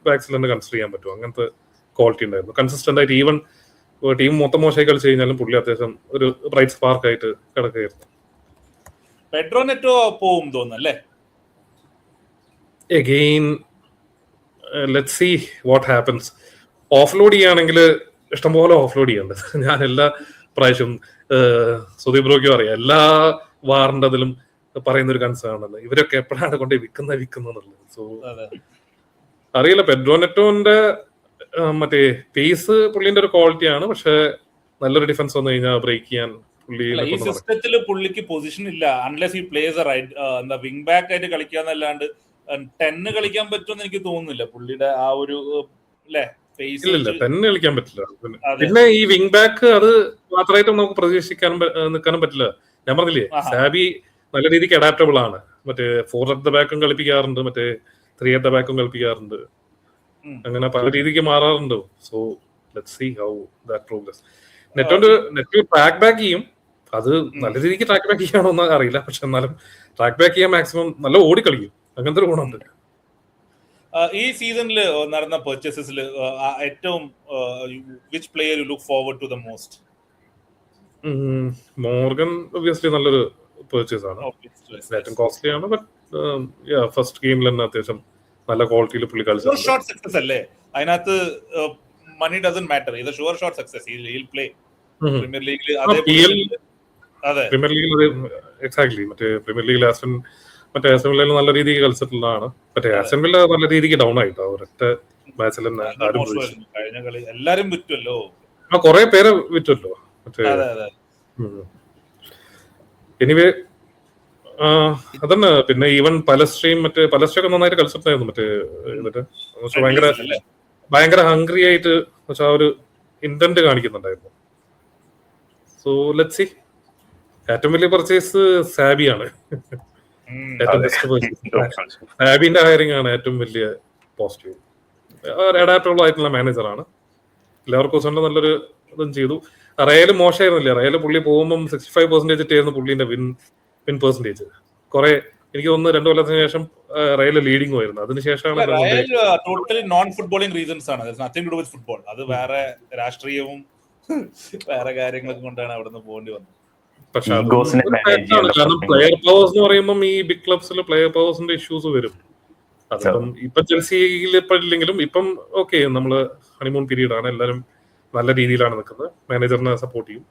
[SPEAKER 2] ബാക്സിൽ തന്നെ കൺസിഡർ ചെയ്യാൻ പറ്റും. അങ്ങനത്തെ ക്വാളിറ്റി ഉണ്ടായിരുന്നു. കൺസിസ്റ്റന്റ് ആയിട്ട് ഈവൻ ടീം മൊത്തം മോശമായി കളിച്ചു കഴിഞ്ഞാലും പുള്ളി അത്യാവശ്യം ഒരു ബ്രൈറ്റ് സ്പാർക്ക് ആയിട്ട് കിടക്കുകയായിരുന്നു.
[SPEAKER 1] പെഡ്രോ നെറ്റോ പോവും തോന്നുന്നല്ലേ?
[SPEAKER 2] Again let's see what happens. Offload ചെയ്യുകയാണെങ്കിൽ ഇഷ്ടംപോലെ ഓഫ്ലോഡ് ചെയ്യേണ്ടത്. ഞാൻ എല്ലാ പ്രാവശ്യം സുദീപ് ബ്രോയ്ക്കും അറിയാം, എല്ലാ വാറിന്റെ അതിലും പറയുന്ന ഒരു കൺസേൺ ആണല്ലോ ഇവരൊക്കെ എപ്പോഴാണ് കൊണ്ട് വിൽക്കുന്നുള്ളത്. സോ അറിയില്ല, പെഡ്രോ നെറ്റോന്റെ മറ്റേ പേസ് പുള്ളിന്റെ ഒരു ക്വാളിറ്റിയാണ്, പക്ഷെ നല്ലൊരു ഡിഫൻസ് വന്നു കഴിഞ്ഞാൽ ബ്രേക്ക് ചെയ്യാൻ പുള്ളി
[SPEAKER 1] ഈ സിസ്റ്റത്തില് പുള്ളിക്ക് പൊസിഷൻ ഇല്ല അൺലെസ് ഈ പ്ലേസ് റൈറ്റ് എന്താ വിങ് ബാക്ക് ആയിട്ട് കളിക്കാന്നല്ലാണ്ട് 10 കളിക്കാൻ പറ്റുമെന്ന് എനിക്ക് തോന്നുന്നില്ല പുള്ളിയുടെ ആ ഒരു അല്ലേ ഫേസ്.
[SPEAKER 2] ഇല്ല 10 കളിക്കാൻ പറ്റില്ല. പിന്നെ ഈ വിങ് ബാക്ക് അത് മാത്രമായിട്ട് നമുക്ക് പ്രതീക്ഷിക്കാനും നിൽക്കാനും പറ്റില്ല. ഞാൻ പറഞ്ഞില്ലേ സാബി നല്ല രീതിക്ക് അഡാപ്റ്റബിൾ ആണ്. മറ്റേ 4 at the ബാക്കും കളിപ്പിക്കാറുണ്ട്, മറ്റേ 3 at the ബാക്കും കളിപ്പിക്കാറുണ്ട്. അങ്ങനെ പല രീതിക്ക് മാറാറുണ്ട്. So let's see how that progress. Net track back ചെയ്യും, അത് നല്ല രീതിക്ക് ട്രാക്ക് ബാക്ക് ചെയ്യാണോ എന്ന് അറിയില്ല. പക്ഷെ എന്നാലും ട്രാക്ക് ബാക്ക് ചെയ്യാൻ മാക്സിമം നല്ല ഓടി കളിക്കും, അങ്ങനത്തെ ഒരു ഗുണമുണ്ട്.
[SPEAKER 1] ഈ സീസണിൽ നടന്ന പർച്ചേസസിൽ ഏറ്റവും which player you look forward to the most?
[SPEAKER 2] Morgan obviously നല്ലൊരു പർച്ചേസ് ആണ്, ഏറ്റവും കോസ്റ്റ്ലി ആണ്. ബട്ട് ഫസ്റ്റ് ഗെയിമിൽ തന്നെ അത്യാവശ്യം നല്ല ക്വാളിറ്റിയിൽ പുള്ളി കളിച്ചു.
[SPEAKER 1] ഷോട്ട് സക്സസ് അല്ലേ അതിനകത്ത്? മണി ഡസന്റ് മാറ്റർ, ഇത് sure shot success. He'll play Premier ലീഗിൽ
[SPEAKER 2] പ്രീമിയർ ലീഗിൽ എക്സാക്ട്ലി മറ്റേ പ്രീമിയർ ലീഗിൽ മറ്റേ ആസ്റ്റൺ വില്ലയിൽ നല്ല രീതിക്ക് കളിച്ചിട്ടുള്ളതാണ്. മറ്റേ ആസ്റ്റൺ വില്ല നല്ല രീതിക്ക് ഡൗൺ ആയിട്ടോ ഒരൊറ്റ മാച്ചിൽ തന്നെ.
[SPEAKER 1] കഴിഞ്ഞ കളി എല്ലാരും വിറ്റുമല്ലോ,
[SPEAKER 2] കുറെ പേരെ വിറ്റുമല്ലോ മറ്റേ. എനിവേ അതന്നെ. പിന്നെ ഈവൻ പലസ്ട്രീം ഒക്കെ നന്നായിട്ട് കളിച്ചിട്ടുണ്ടായിരുന്നു. മറ്റേ ഭയങ്കര ഹംഗ്രി ആയിട്ട് ആ ഒരു ഇന്റന്റ് കാണിക്കുന്നുണ്ടായിരുന്നു. So let's see. ഏറ്റവും വലിയ പർച്ചേസ് സാബിയാണ്. ഏറ്റവും ബെസ്റ്റ് പർച്ചേസ് സാബിന്റെ ഹയറിംഗ് ആണ് ഏറ്റവും വലിയ പോസിറ്റീവ്. അഡാപ്റ്റബിൾ ആയിട്ടുള്ള മാനേജറാണ്. ലെവർകൂസന്റെ നല്ലൊരു ഇതും ചെയ്തു. റയൽ മോശമായിരുന്നില്ല. റയൽ പുള്ളി പോകുമ്പോൾ 65% ആയിരുന്നു പുള്ളിന്റെ വിൻ പെർസെന്റേജ്. കുറെ എനിക്ക് തോന്നുന്നു 2 കൊല്ലത്തിന് ശേഷം റയൽ ലീഡിംഗ് ആയിരുന്നു. അതിനുശേഷമാണ്
[SPEAKER 1] ടോട്ടലി നോൺ ഫുട്ബോളിംഗ് റീസൺസ് ആണ്. Nothing to do with football. അത് വേറെ രാഷ്ട്രീയവും വേറെ കാര്യങ്ങളൊക്കെ കൊണ്ടാണ് അവിടുന്ന് പോകേണ്ടി വന്നത്.
[SPEAKER 2] പക്ഷെ കാരണം പ്ലെയർ പവേഴ്സ് എന്ന് പറയുമ്പോൾ ഈ ബിഗ് ക്ലബ്സിൽ പ്ലെയർ പവേഴ്സിന്റെ ഇഷ്യൂസ് വരും. അതിപ്പം ഇപ്പൊ ചെൽസിയിൽ ഇപ്പൊ ഇല്ലെങ്കിലും ഇപ്പം ഓക്കെ, നമ്മള് ഹണിമൂൺ പീരീഡ് ആണ്, എല്ലാവരും നല്ല രീതിയിലാണ് നിൽക്കുന്നത്, മാനേജറിനെ സപ്പോർട്ട് ചെയ്യും.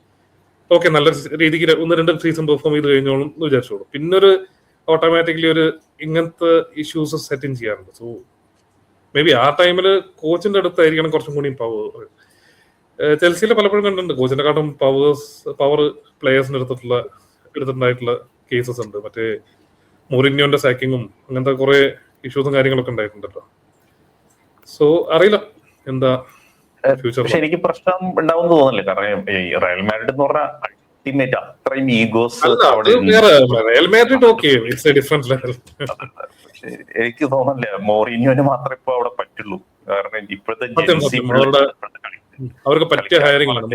[SPEAKER 2] ഓക്കെ, നല്ല രീതിക്ക് 1-2 സീസൺ പെർഫോം ചെയ്ത് കഴിഞ്ഞോളും എന്ന് വിചാരിച്ചോളൂ. പിന്നൊരു ഓട്ടോമാറ്റിക്കലി ഒരു ഇങ്ങനത്തെ ഇഷ്യൂസ് സെറ്റ് ഇൻ ചെയ്യാറുണ്ട്. സോ മേ ബി ആ ടൈമിൽ കോച്ചിന്റെ അടുത്തായിരിക്കണം കുറച്ചും കൂടി പവർ. ചെൽസിയിൽ പലപ്പോഴും കണ്ടിട്ടുണ്ട് കോച്ചിന്റെ കാട്ടും പവർ പ്ലേയേഴ്സിന് എടുത്തിട്ടുണ്ടായിട്ടുള്ള കേസസ് ഉണ്ട്. മറ്റേ മൊറിന്യോന്റെ സാക്കിങ്ങും അങ്ങനത്തെ കുറെ ഇഷ്യൂസും കാര്യങ്ങളൊക്കെ ഉണ്ടായിട്ടുണ്ടല്ലോ. സോ അറിയില്ല എന്താ ഫ്യൂച്ചർ.
[SPEAKER 3] പക്ഷെ എനിക്ക് പ്രശ്നം ഉണ്ടാവും തോന്നുന്നില്ല. കാരണം ഈ റയൽ മാഡ്രിഡ് എന്ന് പറഞ്ഞാൽ അൾട്ടിമേറ്റ് അത്രയും Egoss.
[SPEAKER 2] Real Madrid okay, it's A different level.
[SPEAKER 3] എനിക്ക് തോന്നുന്നില്ല മോറിന്യോന് മാത്രമേ ഇപ്പൊ അവിടെ പറ്റുള്ളൂ. കാരണം ഇപ്പോഴത്തെ
[SPEAKER 2] അവർക്ക് പറ്റിയ ഹയറിംഗ് ആണ്.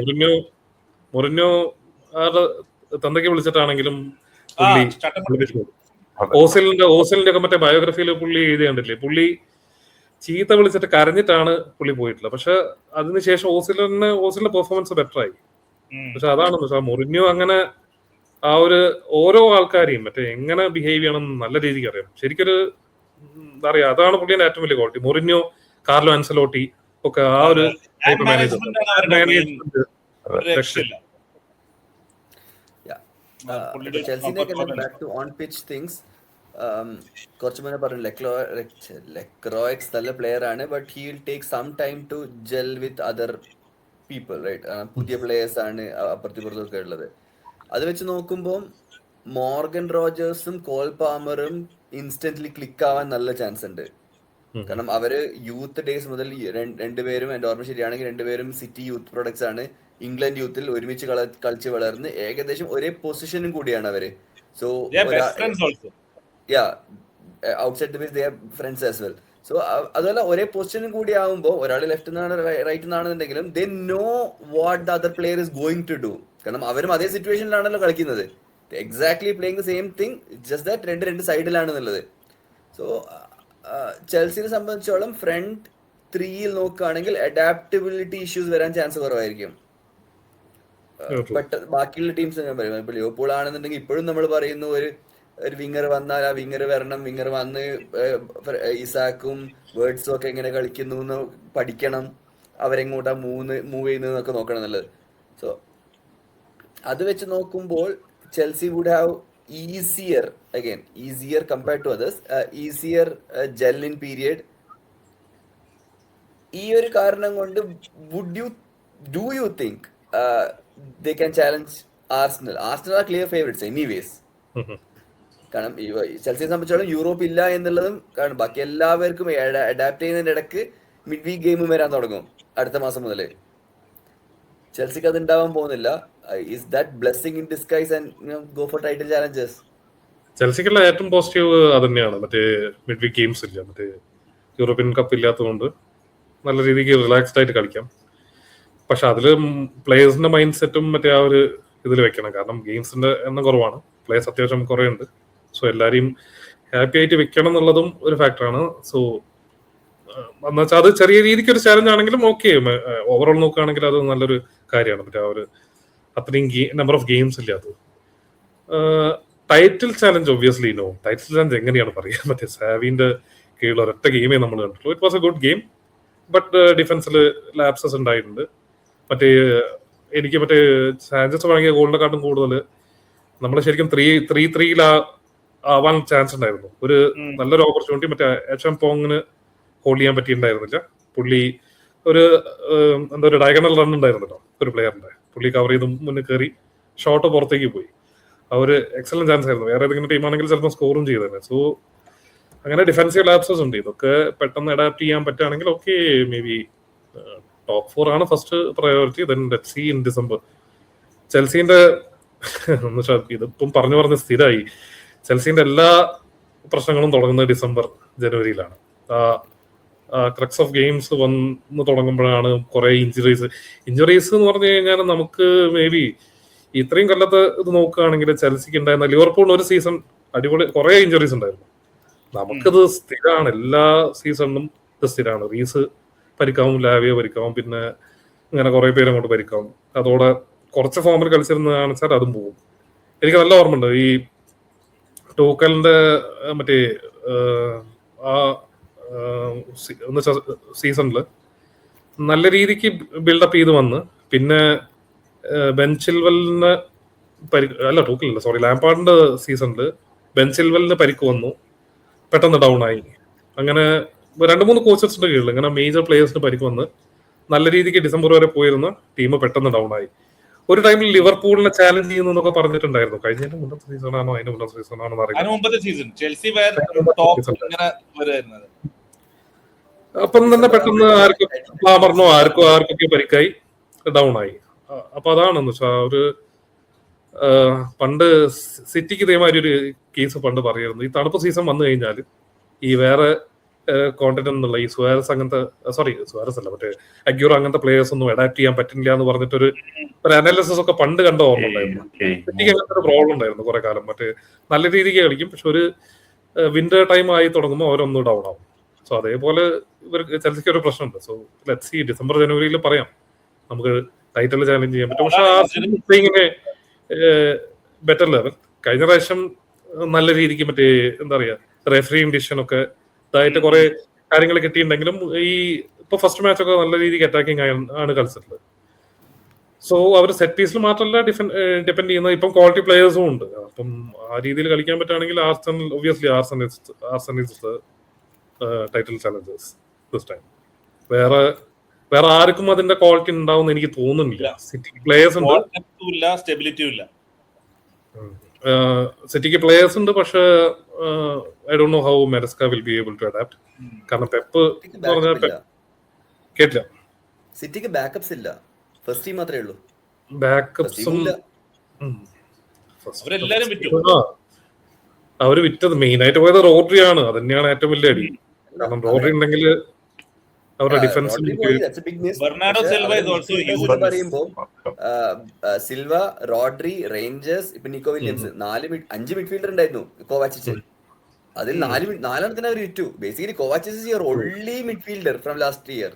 [SPEAKER 2] മൊറിന്യോ തന്തയ്ക്ക് വിളിച്ചിട്ടാണെങ്കിലും ഓസലിന്റെ ഒക്കെ മറ്റേ ബയോഗ്രഫിയിൽ പുള്ളി എഴുതി കണ്ടില്ലേ, പുള്ളി ചീത്ത വിളിച്ചിട്ട് കരഞ്ഞിട്ടാണ് പുള്ളി പോയിട്ടുള്ളത്. പക്ഷെ അതിനുശേഷം ഓസിലിന്റെ പെർഫോമൻസ് ബെറ്റർ ആയി. പക്ഷെ അതാണ് മൊറിന്യോ അങ്ങനെ ആ ഒരു ഓരോ ആൾക്കാരെയും മറ്റേ എങ്ങനെ ബിഹേവ് ചെയ്യണം നല്ല രീതിക്ക് അറിയാം. ശരിക്കൊരു എന്താ പറയാ, അതാണ് പുള്ളിയുടെ ഏറ്റവും വലിയ ക്വാളിറ്റി. മൊറിന്യോ, കാർലോ ആൻസലോട്ടി ഒക്കെ ആ ഒരു
[SPEAKER 4] കുറച്ചു മുന്നേ പറഞ്ഞു ലെക്രോയിക്സ് നല്ല പ്ലെയർ ആണ്, but he will take some time to gel with other people, right? പുതിയ പ്ലേയേഴ്സ് ആണ് അപ്പുറത്തിപ്പുറത്തൊക്കെ ഉള്ളത്. അത് വെച്ച് നോക്കുമ്പോൾ മോർഗൻ റോജേഴ്സും കോൾ പാമറും ഇൻസ്റ്റന്റ്ലി ക്ലിക്ക് ആവാൻ നല്ല ചാൻസ് ഉണ്ട്. കാരണം അവര് യൂത്ത് ഡേയ്സ് മുതൽ രണ്ടുപേരും, എന്റെ ഓർമ്മ ശരിയാണെങ്കിൽ രണ്ടുപേരും സിറ്റി യൂത്ത് പ്രൊഡക്ട്സ് ആണ്. ഇംഗ്ലണ്ട് യൂത്തിൽ ഒരുമിച്ച് കളിച്ച് വളർന്ന് ഏകദേശം ഒരേ പൊസിഷനും കൂടിയാണ് അവര്. So outside the base they are friends as well. So അതുപോലെ ഒരേ പൊസിഷനും കൂടി ആകുമ്പോൾ ഒരാൾ ലെഫ്റ്റ് നിന്നാണ് റൈറ്റ് നിന്നാണെന്നുണ്ടെങ്കിലും they know what the other player is going to do. കാരണം അവരും അതേ സിറ്റുവേഷനിലാണല്ലോ കളിക്കുന്നത്. Exactly playing the same thing, just that രണ്ട് സൈഡിലാണെന്നുള്ളത്. സോ ചെൽസിനെ സംബന്ധിച്ചോളം ഫ്രണ്ട് 3-യിൽ നോക്കുകയാണെങ്കിൽ അഡാപ്റ്റബിലിറ്റി ഇഷ്യൂസ് വരാൻ ചാൻസ് കുറവായിരിക്കും. ബാക്കിയുള്ള ടീംസ് ഞാൻ പറയും, ഇപ്പൊ ലിവർപൂൾ ആണെന്നുണ്ടെങ്കിൽ ഇപ്പോഴും നമ്മൾ പറയുന്നു ഒരു വിങ്ങർ വന്നാൽ ആ വിങ്ങർ വരണം, വിങ്ങർ വന്ന് ഇസാക്കും വേർഡ്സും ഒക്കെ എങ്ങനെ കളിക്കുന്നു എന്ന് പഠിക്കണം, അവരെങ്ങോട്ടാ മൂവ് ചെയ്യുന്നതെന്നൊക്കെ നോക്കണം എന്നുള്ളത്. സോ അത് വെച്ച് നോക്കുമ്പോൾ Chelsea would have easier compared to others, easier gel in period. ഈ ഒരു കാരണം കൊണ്ട് do you think they can challenge Arsenal are clear favourites anyways. കാരണം ചെൽസിയെ സംബന്ധിച്ചോളം യൂറോപ്പ് ഇല്ല എന്നുള്ളതും കാരണം ബാക്കി എല്ലാവർക്കും അഡാപ്റ്റ് ചെയ്യുന്നതിന്റെ ഇടക്ക് മിഡ് വീക്ക് ഗെയിമും വരാൻ തുടങ്ങും അടുത്ത മാസം മുതൽ. ചെൽസിക്ക് അത് ഉണ്ടാവാൻ പോകുന്നില്ല. Is that blessing in disguise and go for title challenges?
[SPEAKER 2] ചെൽസിക്കുള്ള ഏറ്റവും പോസിറ്റീവ് അത് തന്നെയാണ്, മറ്റേ മിഡ് വീക്ക് ഗെയിംസ് ഇല്ല, മറ്റേ യൂറോപ്യൻ കപ്പ് ഇല്ലാത്തതുകൊണ്ട് നല്ല രീതിക്ക് റിലാക്സ്ഡ് ആയിട്ട് കളിക്കാം. പക്ഷെ അതില് പ്ലേയേഴ്സിന്റെ മൈൻഡ് സെറ്റും മറ്റേ ആ ഒരു ഇതിൽ വെക്കണം. കാരണം ഗെയിംസിന്റെ എണ്ണം കുറവാണ്, പ്ലേയേഴ്സ് അത്യാവശ്യം കുറേ ഉണ്ട്. സോ എല്ലാവരെയും ഹാപ്പി ആയിട്ട് വെക്കണം എന്നുള്ളതും ഒരു ഫാക്ടറാണ്. സോ എന്ന് വെച്ചാൽ അത് ചെറിയ രീതിക്ക് ഒരു ചാലഞ്ച് ആണെങ്കിലും ഓക്കെ, ഓവറോൾ നോക്കുകയാണെങ്കിൽ അത് നല്ലൊരു കാര്യമാണ്. മറ്റേ ആ ഒരു അത്രയും നമ്പർ ഓഫ് ഗെയിംസ് ഇല്ലാത്തത്. Title challenge obviously no. Title challenge എങ്ങനെയാണ് പറയാൻ മറ്റേ സാവിന്റെ കീഴിൽ ഒരൊറ്റ ഗെയിമേ നമ്മൾ കണ്ടിട്ടുള്ളൂ. It was a good game, but ഡിഫൻസിൽ ലാപ്സസ് ഉണ്ടായിട്ടുണ്ട്. മറ്റേ എനിക്ക് മറ്റേ സാഞ്ചസ് വാങ്ങിയ ഗോളിനെക്കാട്ടും കൂടുതൽ നമ്മൾ ശരിക്കും 3-3 ആവാൻ ചാൻസ് ഉണ്ടായിരുന്നു. ഒരു നല്ലൊരു ഓപ്പർച്യൂണിറ്റി മറ്റേ എച്ച്.എം. പോങ്ങിന് ഹോൾഡ് ചെയ്യാൻ പറ്റിയിട്ടുണ്ടായിരുന്നില്ല. പുള്ളി ഒരു എന്താ ഒരു ഡയഗണൽ റൺ ഉണ്ടായിരുന്നല്ലോ ഒരു പ്ലെയറിന്റെ, പുള്ളി കവർ ചെയ്ത് മുന്നിൽ കയറി ഷോട്ട് പുറത്തേക്ക് പോയി. ആ ഒരു എക്സലന്റ് ചാൻസ് ആയിരുന്നു. വേറെ ഏതെങ്കിലും ടീമാണെങ്കിൽ ചിലപ്പോൾ സ്കോറും ചെയ്തേനെ. സോ അങ്ങനെ ഡിഫൻസീവ് ലാപ്സസ് ഉണ്ട്. ഇതൊക്കെ പെട്ടെന്ന് അഡാപ്റ്റ് ചെയ്യാൻ പറ്റുകയാണെങ്കിൽ ഓക്കെ, മേ ബി ടോപ്പ് 4 ആണ് first priority. Then let's see in December. ചെൽസിന്റെ ഇതിപ്പം പറഞ്ഞു സ്ഥിരമായി, ചെൽസിന്റെ എല്ലാ പ്രശ്നങ്ങളും തുടങ്ങുന്നത് ഡിസംബർ ജനുവരിയിലാണ്. ക്രക്സ് ഓഫ് ഗെയിംസ് വന്ന് തുടങ്ങുമ്പോഴാണ് കുറെ ഇഞ്ചുറീസ് എന്ന് പറഞ്ഞു കഴിഞ്ഞാൽ നമുക്ക് മേ ബി ഇത്രയും കൊല്ലത്ത് ഇത് നോക്കുകയാണെങ്കിൽ ചെൽസിക്ക് ഉണ്ടായിരുന്ന ലിവർപൂളിന് ഒരു സീസൺ അടിപൊളി കുറെ ഇഞ്ചുറീസ് ഉണ്ടായിരുന്നു. നമുക്കിത് സ്ഥിരമാണ്, എല്ലാ സീസണിലും ഇത് സ്ഥിരമാണ്. റീസ് പരിക്കാവും, ലാവിയ പരിക്കാവും, പിന്നെ ഇങ്ങനെ കുറെ പേര് അങ്ങോട്ട് പരിക്കാവും. അതോടെ കുറച്ച് ഫോമിൽ കളിച്ചിരുന്ന കാണിച്ചാൽ അതും പോകും. എനിക്ക് നല്ല ഓർമ്മ ഉണ്ട് ഈ ടൂക്കലിന്റെ മറ്റേ ആ സീസണിൽ നല്ല രീതിക്ക് ബിൽഡപ്പ് ചെയ്ത് വന്ന് പിന്നെ ബെൻചിൽവലിന് ലാംപാർഡിന്റെ സീസണിൽ ബെൻചിൽവലിന് പരിക്ക് വന്നു, പെട്ടെന്ന് ഡൗൺ ആയി. അങ്ങനെ 2-3 കോച്ചസിന്റെ കീഴിൽ ഇങ്ങനെ മേജർ പ്ലേയേഴ്സിന് പരിക്ക് വന്ന് നല്ല രീതിക്ക് ഡിസംബർ വരെ പോയിരുന്ന ടീം പെട്ടെന്ന് ഡൗൺ ആയി. ഒരു ടൈമിൽ ലിവർപൂളിനെ ചാലഞ്ച് ചെയ്യുന്നു എന്നൊക്കെ പറഞ്ഞിട്ടുണ്ടായിരുന്നു. കഴിഞ്ഞ മുന്നത്തെ സീസണാണോ അതിന്റെ മുന്നത്തെ സീസണാണോ അപ്പം തന്നെ പെട്ടെന്ന് ആർക്കൊക്കെ പരിക്കായി ഡൗൺ ആയി. അപ്പൊ അതാണെന്ന് വെച്ചാൽ ഒരു പണ്ട് സിറ്റിക്ക് ഇതേമാതിരി ഒരു കേസ് പണ്ട് പറയായിരുന്നു. ഈ തണുപ്പ് സീസൺ വന്നു കഴിഞ്ഞാൽ ഈ വേറെ കോണ്ടിനെന്റ് എന്നുള്ള ഈ സുവാരസ് അല്ല മറ്റേ അഗ്യൂറോ അങ്ങനത്തെ പ്ലേയേഴ്സ് ഒന്നും അഡാപ്റ്റ് ചെയ്യാൻ പറ്റില്ല എന്ന് പറഞ്ഞിട്ടൊരു അനാലിസിസ് ഒക്കെ പണ്ട് കണ്ട ഓർമ്മ ഉണ്ടായിരുന്നു. സിറ്റിക്ക് അങ്ങനത്തെ ഒരു പ്രോബ്ലം ഉണ്ടായിരുന്നു കുറെ കാലം. മറ്റേ നല്ല രീതിക്ക് കളിക്കും, പക്ഷെ ഒരു വിന്റർ ടൈം ആയി തുടങ്ങുമ്പോൾ അവരൊന്ന് ഡൗൺ ആവും. സോ അതേപോലെ ഇവർക്ക് ചെൽസിക്ക് ഒരു പ്രശ്നമുണ്ട്. സോ ലെറ്റ്സ് സീ ഡിസംബർ ജനുവരിയിൽ പറയാം നമുക്ക് ടൈറ്റിൽ ചാലഞ്ച് ചെയ്യാൻ പറ്റും. പക്ഷെ ഇങ്ങനെ ബെറ്റർ ലെവൽ കഴിഞ്ഞ പ്രാവശ്യം നല്ല രീതിക്ക് മറ്റേ എന്താ പറയാ റെഫറിയും ഡിസിഷൻ ഒക്കെ ഇതായിട്ട് കുറെ കാര്യങ്ങൾ കിട്ടിയിട്ടുണ്ടെങ്കിലും ഈ ഇപ്പൊ ഫസ്റ്റ് മാച്ച് ഒക്കെ നല്ല രീതിക്ക് അറ്റാക്കിംഗ് ആണ് കളിച്ചിട്ടുള്ളത്. സോ അവർ സെറ്റ് പീസിൽ മാത്രമല്ല ഡിപ്പെൻഡ് ചെയ്യുന്ന ഇപ്പം ക്വാളിറ്റി പ്ലേയേഴ്സും ഉണ്ട്. അപ്പം ആ രീതിയിൽ കളിക്കാൻ പറ്റുകയാണെങ്കിൽ Arsenal title challengers this time. വേറെ ആർക്കും അതിന്റെ ക്വാളിറ്റി ഉണ്ടാവും എനിക്ക് തോന്നുന്നില്ല. സിറ്റിക്ക് പ്ലേയേഴ്സ് ഉണ്ട്, സിറ്റിക്ക് പ്ലേയേഴ്സ് ഉണ്ട്, പക്ഷെ I don't know how Maresca will be able to adapt. കാരണം പെപ്പ് കേട്ടില്ല,
[SPEAKER 4] സിറ്റിക്ക് ബാക്കപ്സ് ഇല്ല, ഫസ്റ്റ് ടീം മാത്രമേ ഉള്ളൂ.
[SPEAKER 2] ബാക്കപ്സും അവര് വിറ്റത് മെയിൻ ആയിട്ട് പോയത് റോഡ്രി ആണ്. അത് തന്നെയാണ് ഏറ്റവും വലിയ അടി. കാരണം റോഡ്രി ഉണ്ടെങ്കിൽ അവരുടെ ഡിഫൻസ്
[SPEAKER 4] സിൽവ, റോഡ്രി, റേഞ്ചേഴ്സ്, ഇപ്പൊ നിക്കോ വില്യംസ് 5 മിഡ്ഫീൽഡർ ഉണ്ടായിരുന്നു കോവാച്ചിച്ച്. അതിൽ 4 അവർ വിറ്റു. Basically Kovacic your only midfielder from last year.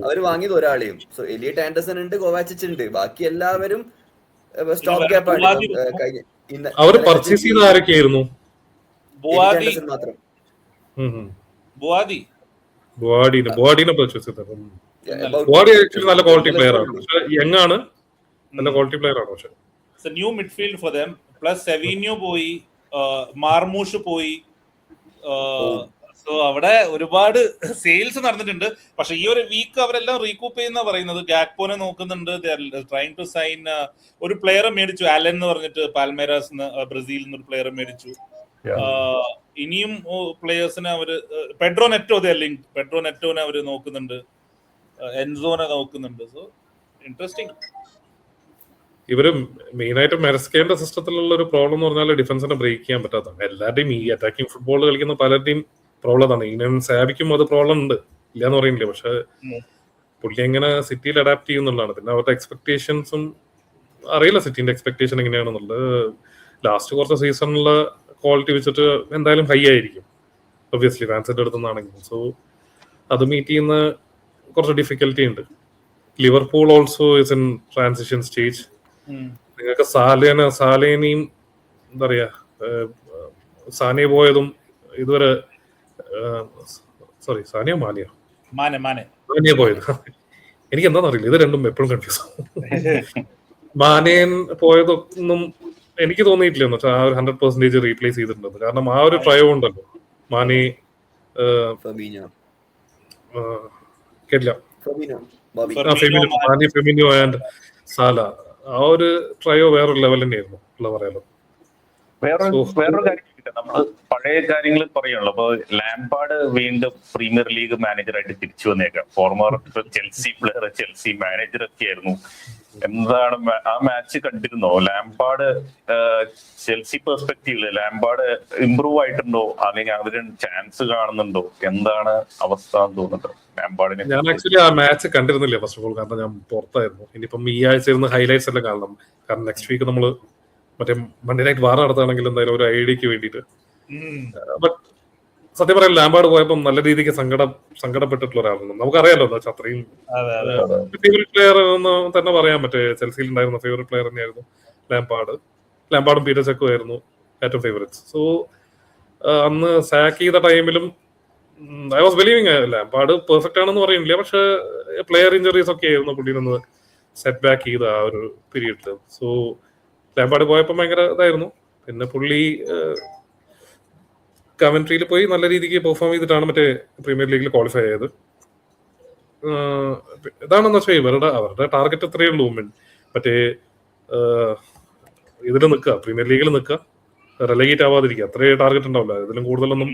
[SPEAKER 4] അവർ വാങ്ങിയത് ഒരാളെയും. സോ എലിയട്ട് ആൻഡർസൺ ഉണ്ട്, കോവാച്ചിച്ച് ഉണ്ട്, ബാക്കി എല്ലാവരും സ്റ്റോപ്പ് ഗ്യാപ്പ് ആണ്.
[SPEAKER 2] അവർ പർച്ചേസ് ചെയ്ത ആരൊക്കെയായിരുന്നു?
[SPEAKER 4] മാത്രം
[SPEAKER 2] ബുവാഡിനെ പർച്ചേസ് ചെയ്തത്. ബുവാഡി ആക്ച്വലി നല്ല ക്വാളിറ്റി പ്ലെയർ ആണ്, പക്ഷെ യങ് ആണ്, നല്ല ക്വാളിറ്റി പ്ലെയർ ആണ്. പക്ഷെ
[SPEAKER 1] new midfield for them. Plus Savinho പോയി, മാർമൂഷ് പോയി, സോ അവിടെ ഒരുപാട് സെയിൽസ് നടന്നിട്ടുണ്ട്. പക്ഷെ ഈ ഒരു വീക്ക് അവരെല്ലാം റീകൂപ്പ് ചെയ്യുന്ന പറയുന്നത്. ഗാക്പോനെ നോക്കുന്നുണ്ട്, ട്രൈങ് ടു സൈൻ. ഒരു പ്ലെയറെ മേടിച്ചു, അലൻ എന്ന് പറഞ്ഞിട്ട്, പാൽമേരാസ് ബ്രസീലിൽ നിന്ന് ഒരു പ്ലെയറെ മേടിച്ചു. ഇനിയും പ്ലേയേഴ്സിനെ അവര് പെഡ്രോ നെറ്റോനെ അവര് നോക്കുന്നുണ്ട്, എൻസോനെ നോക്കുന്നുണ്ട്. So interesting.
[SPEAKER 2] ഇവര് മെയിനായിട്ട് മെറസ്കേന്റെ സിസ്റ്റത്തിലുള്ള ഒരു പ്രോബ്ലം എന്ന് പറഞ്ഞാൽ ഡിഫൻസിനെ ബ്രേക്ക് ചെയ്യാൻ പറ്റാത്തതാണ്. എല്ലാവരുടെയും ഈ അറ്റാക്കിംഗ് ഫുട്ബോൾ കളിക്കുന്ന പലരുടെയും പ്രോബ്ലം അതാണ്. ഇനിയും സാബിക്കും അത് പ്രോബ്ലം ഉണ്ട്, ഇല്ലാന്ന് പറയുന്നില്ല. പക്ഷെ പുള്ളി എങ്ങനെ സിറ്റിയിൽ അഡാപ്റ്റ് ചെയ്യുന്നുള്ളതാണ്. പിന്നെ അവരുടെ എക്സ്പെക്ടേഷൻസും അറിയില്ല, സിറ്റിന്റെ എക്സ്പെക്ടേഷൻ എങ്ങനെയാണെന്നുള്ളത്. ലാസ്റ്റ് കുറച്ച് സീസണിലെ ക്വാളിറ്റി വെച്ചിട്ട് എന്തായാലും ഹൈ ആയിരിക്കും ഒബ്വിയസ്ലി ഫാൻസിന്റെ അടുത്തുനിന്നാണെങ്കിൽ. സോ അത് മീറ്റ് ചെയ്യുന്ന കുറച്ച് ഡിഫിക്കൽറ്റി ഉണ്ട്. Liverpool also is in transition stage. നിങ്ങൾക്ക് സാലേനെയും എന്താ പറയാ, സാനിയ പോയതും ഇതുവരെ, സോറി സാനിയോ മാനിയ പോയത്, എനിക്ക് എന്താണെന്ന് അറിയില്ല, ഇത് രണ്ടും എപ്പോഴും കൺഫ്യൂസ് ആവും. മാനേൻ പോയതൊന്നും എനിക്ക് തോന്നിയിട്ടില്ല എന്ന് വെച്ചാൽ ആ ഒരു 100% റീപ്ലേസ് ചെയ്തിട്ടുണ്ടെന്ന്. കാരണം ആ ഒരു ട്രയോ ഉണ്ടല്ലോ, മാനെ കേട്ടില്ല, ഫെമിനോ ആൻഡ് സാല, ആ ഒരു ട്രയോ വേറൊരു ലെവൽ തന്നെയായിരുന്നു ഉള്ള പറയാലോ.
[SPEAKER 3] വേറൊരു കാര്യം നമ്മള് പഴയ കാര്യങ്ങൾ പറയുള്ളൂ. അപ്പൊ ലാംപാർഡ് വീണ്ടും പ്രീമിയർ ലീഗ് മാനേജറായിട്ട് തിരിച്ചു വന്നേക്കാം. Former Chelsea player, Chelsea manager ഒക്കെ ആയിരുന്നു. എന്താണ് ആ മാച്ച് കണ്ടിരുന്നോ? ലാംപാർഡ് ചെൽസി പെർസ്പെക്റ്റീവില് ലാംപാർഡ് ഇംപ്രൂവ് ആയിട്ടുണ്ടോ, അല്ലെങ്കിൽ അതിന് ചാൻസ് കാണുന്നുണ്ടോ? എന്താണ് അവസ്ഥ എന്ന് തോന്നുന്നുണ്ട് ലാംപാർഡിന്?
[SPEAKER 2] ഞാൻ ആക്ച്വലി ആ മാച്ച് കണ്ടിരുന്നില്ല ഫസ്റ്റ് ഓഫ് ഓൾ, കാരണം ഞാൻ പുറത്തായിരുന്നു. ഇനിയിപ്പം ഈ ആഴ്ച ഇരുന്ന് ഹൈലൈറ്റ്സ് എല്ലാം കാണണം. കാരണം നെക്സ്റ്റ് വീക്ക് നമ്മള് മറ്റേ മൺഡേ നൈറ്റ് വാർ നടത്തുകയാണെങ്കിൽ എന്തായാലും ഒരു ഐഡിയക്ക് വേണ്ടിയിട്ട്. ബട്ട് സത്യം പറയാൻ ലാംപാർഡ് പോയപ്പോൾ നല്ല രീതിക്ക് സങ്കടപ്പെട്ടിട്ടുള്ള ഒരാളാണ്. നമുക്കറിയാലോ എന്താ വെച്ചാൽ അത്രയും ഫേവറേറ്റ് പ്ലെയർ എന്ന് തന്നെ പറയാൻ. മറ്റേ ചെൽസിയിൽ ഉണ്ടായിരുന്ന ഫേവറേറ്റ് പ്ലെയർ തന്നെയായിരുന്നു ലാംപാർഡും പീറ്റർ ചെക്കും ആയിരുന്നു ഏറ്റവും ഫേവറേറ്റ്സ്. സോ അന്ന് സാക്ക് ചെയ്ത ടൈമിലും I was believing Lampard perfect ആണെന്ന് പറയുന്നില്ല, പക്ഷെ പ്ലെയർ ഇഞ്ചറീസ് ഒക്കെ ആയിരുന്നു പുള്ളിനൊന്ന് സെറ്റ് ബാക്ക് ചെയ്ത ആ ഒരു പീരീഡില്. സോ ലാംപാർഡ് പോയപ്പോൾ ഭയങ്കര ഇതായിരുന്നു. പിന്നെ പുള്ളി കമന്ററിയിൽ പോയി നല്ല രീതിക്ക് പെർഫോം ചെയ്തിട്ടാണ് മറ്റേ പ്രീമിയർ ലീഗിൽ ക്വാളിഫൈ ആയത്. ഇതാണെന്ന് വെച്ചാൽ അവരുടെ ടാർഗറ്റ് അത്രയേ ഉള്ളൂ. മറ്റേ ഇതിൽ നിൽക്കുക, പ്രീമിയർ ലീഗിൽ നിൽക്കുക, റെലഗേറ്റ് ആവാതിരിക്കുക, അത്രേ ടാർഗറ്റ് ഉണ്ടാവില്ല. ഇതിലും കൂടുതലൊന്നും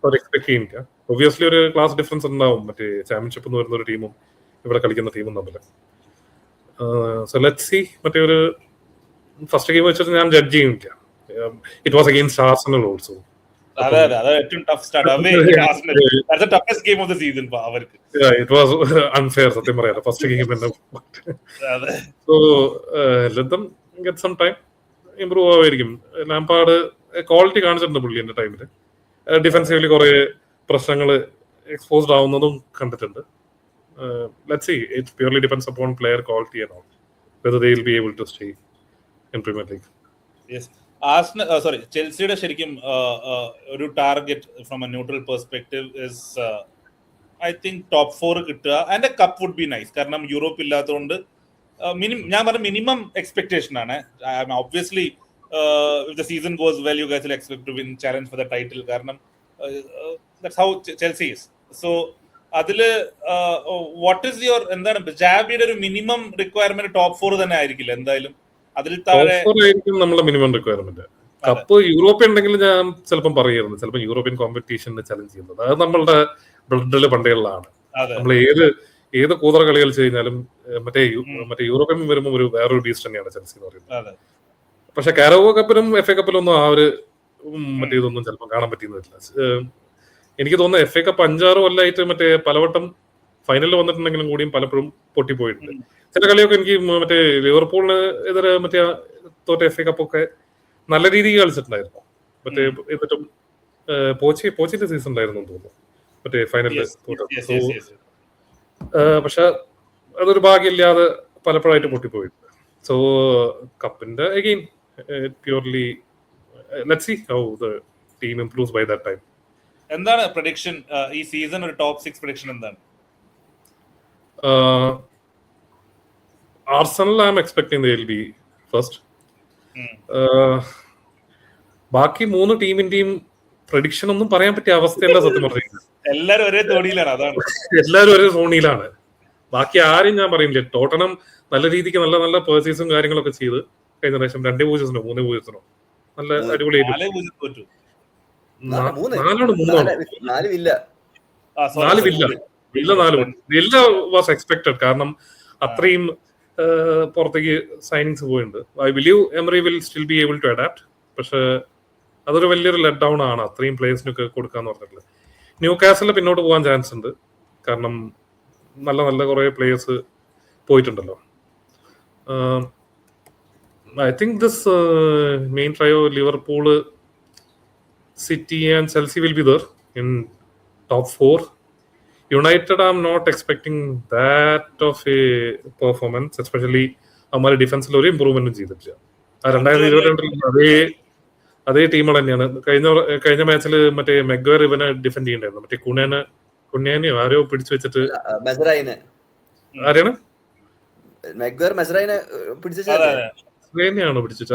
[SPEAKER 2] അവർ എക്സ്പെക്ട് ചെയ്യുന്നില്ല. ഒബ്വിയസ്ലി ഒരു ക്ലാസ് ഡിഫറൻസ് ഉണ്ടാവും മറ്റേ ചാമ്പ്യൻഷിപ്പ് എന്ന് വരുന്ന ഒരു ടീമും ഇവിടെ കളിക്കുന്ന ടീമും തമ്മിൽ. So let's see. മറ്റേ ഒരു ഫസ്റ്റ് ഗെയിം വെച്ചിട്ട് ഞാൻ ജഡ്ജ് ചെയ്യുന്നില്ല. It was against Arsenal also. It was unfair സത്യം പറയാം ഫസ്റ്റ് ഗെയിം തന്നെ. So let them get some time, improve ആവുമായിരിക്കും. ലാംപാർഡ് ക്വാളിറ്റി കാണിച്ചിട്ടുണ്ട് പുള്ളി എന്റെ ടൈമില്. ഡിഫെൻസീവ്ലി കുറെ പ്രശ്നങ്ങൾ എക്സ്പോസ്ഡ് ആവുന്നതും കണ്ടിട്ടുണ്ട്. Let's see. It purely depends upon player quality and all, whether they will be able to stay in Premier League.
[SPEAKER 1] Yes. ചെൽസിയുടെ ശരിക്കും ഒരു target from a neutral perspective is I think top 4 കിട്ടുക and a cup would be nice. കാരണം Europe ഇല്ലാത്തതുകൊണ്ട് ഞാൻ പറഞ്ഞ minimum expectation ആണ്. Obviously if the season goes well, you guys will expect to win, challenge for the title. കാരണം that's how Chelsea is. So അതില് what is your, എന്താണ് ജാബിയുടെ ഒരു minimum requirement? Top 4 തന്നെ ആയിരിക്കില്ല എന്തായാലും, അതിൽ താഴെ
[SPEAKER 2] നമ്മളെ മിനിമം റിക്വയർമെന്റ്. കപ്പ് യൂറോപ്യൻ ഉണ്ടെങ്കിൽ ഞാൻ ചിലപ്പം പറയുന്നത്, ചിലപ്പോൾ യൂറോപ്യൻ കോമ്പറ്റീഷനെ ചലഞ്ച് ചെയ്യുന്നത് അത് നമ്മളുടെ ബ്ലഡില് പണ്ടേയുള്ളതാണ്. നമ്മൾ ഏത് കൂതറ കളി കളിച്ചു കഴിഞ്ഞാലും മറ്റേ യൂറോപ്യൻ വരുമ്പോൾ ഒരു വേറൊരു ബീസ്റ്റ് തന്നെയാണ് ചെൽസി എന്ന് പറയുന്നത്. പക്ഷെ കാരവോ കപ്പിലും FA കപ്പിലും ഒന്നും ആ ഒരു മറ്റേതൊന്നും ചിലപ്പോൾ കാണാൻ പറ്റിയിരുന്നില്ല. എനിക്ക് തോന്നുന്നു FA കപ്പ് 5-6 കൊല്ലമായിട്ട് മറ്റേ പലവട്ടം ഫൈനലിൽ വന്നിട്ടുണ്ടെങ്കിലും കൂടിയും പലപ്പോഴും പൊട്ടിപ്പോയിട്ടുണ്ട്. ചില കളിയൊക്കെ എനിക്ക് മറ്റേ ലിവർപൂളിന് എതിരെ മറ്റേ തോറ്റ FA കപ്പൊക്കെ നല്ല രീതിയിൽ കളിച്ചിട്ടുണ്ടായിരുന്നു. മറ്റേ എന്നിട്ടും പോച്ചിന്റെ സീസൺ ഉണ്ടായിരുന്നു തോന്നുന്നു മറ്റേ ഫൈനലിൽ. പക്ഷെ അതൊരു ഭാഗ്യമില്ലാതെ പലപ്പോഴായിട്ട് പൊട്ടിപ്പോയിട്ടുണ്ട്. സോ കപ്പിന്റെ again purely let's see how the team improves by that time.
[SPEAKER 1] എന്താണ് പ്രഡിക്ഷൻ ഈ സീസൺ? ഒരു ടോപ്പ് 6 പ്രഡിക്ഷൻ എന്താണ്?
[SPEAKER 2] Arsenal, I'm expecting they'll be first. ബാക്കി 3 ടീമിന്റെയും പ്രഡിക്ഷൻ ഒന്നും പറയാൻ പറ്റിയ അവസ്ഥയല്ല സത്യം പറഞ്ഞത്.
[SPEAKER 1] എല്ലാരും ഒരേ തോണിയിലാണ്, അതാണ്.
[SPEAKER 2] എല്ലാവരും ഒരേ സോണിയിലാണ്. ബാക്കി ആരും ഞാൻ പറയില്ല. ടോട്ടനം നല്ല രീതിക്ക് നല്ല നല്ല പേഴ്സേസും കാര്യങ്ങളൊക്കെ ചെയ്ത് കഴിഞ്ഞ പ്രാവശ്യം 2-0 3-0 നല്ല അടിപൊളിയായിട്ട്
[SPEAKER 1] 4-0 തോറ്റു.
[SPEAKER 2] 4 വില്ല 4 വാസ് എക്സ്പെക്ടഡ്. കാരണം അത്രയും പുറത്തേക്ക് സൈനിങ്സ് പോയിട്ടുണ്ട്. I believe Emery will still be able to adapt. പക്ഷെ അതൊരു വലിയൊരു ലെറ്റ് ഡൗൺ ആണ് അത്രയും പ്ലേയേഴ്സിനൊക്കെ കൊടുക്കാന്ന് പറഞ്ഞിട്ടുള്ളത്. ന്യൂ കാസലിൽ പിന്നോട്ട് പോകാൻ ചാൻസ് ഉണ്ട്. കാരണം നല്ല നല്ല കുറെ പ്ലേയേഴ്സ് പോയിട്ടുണ്ടല്ലോ. I think this main trio Liverpool, city and Chelsea will be there in top 4. United, I'm not expecting that of a performance, especially our defense ഒരു ഇമ്പ്രൂവ്മെന്റും ചെയ്തിട്ടില്ല. 2022 അതേ ടീമുകൾ തന്നെയാണ്. കഴിഞ്ഞ മാച്ചിൽ മറ്റേ മെഗ്വയർ ഇവനെ ഡിഫെൻഡ് ചെയ്യണ്ടായിരുന്നു. മറ്റേ കുണ്യാനെയോ ആരോ പിടിച്ചു വെച്ചിട്ട് ആരെയാണ് പിടിച്ചു വെച്ചത്?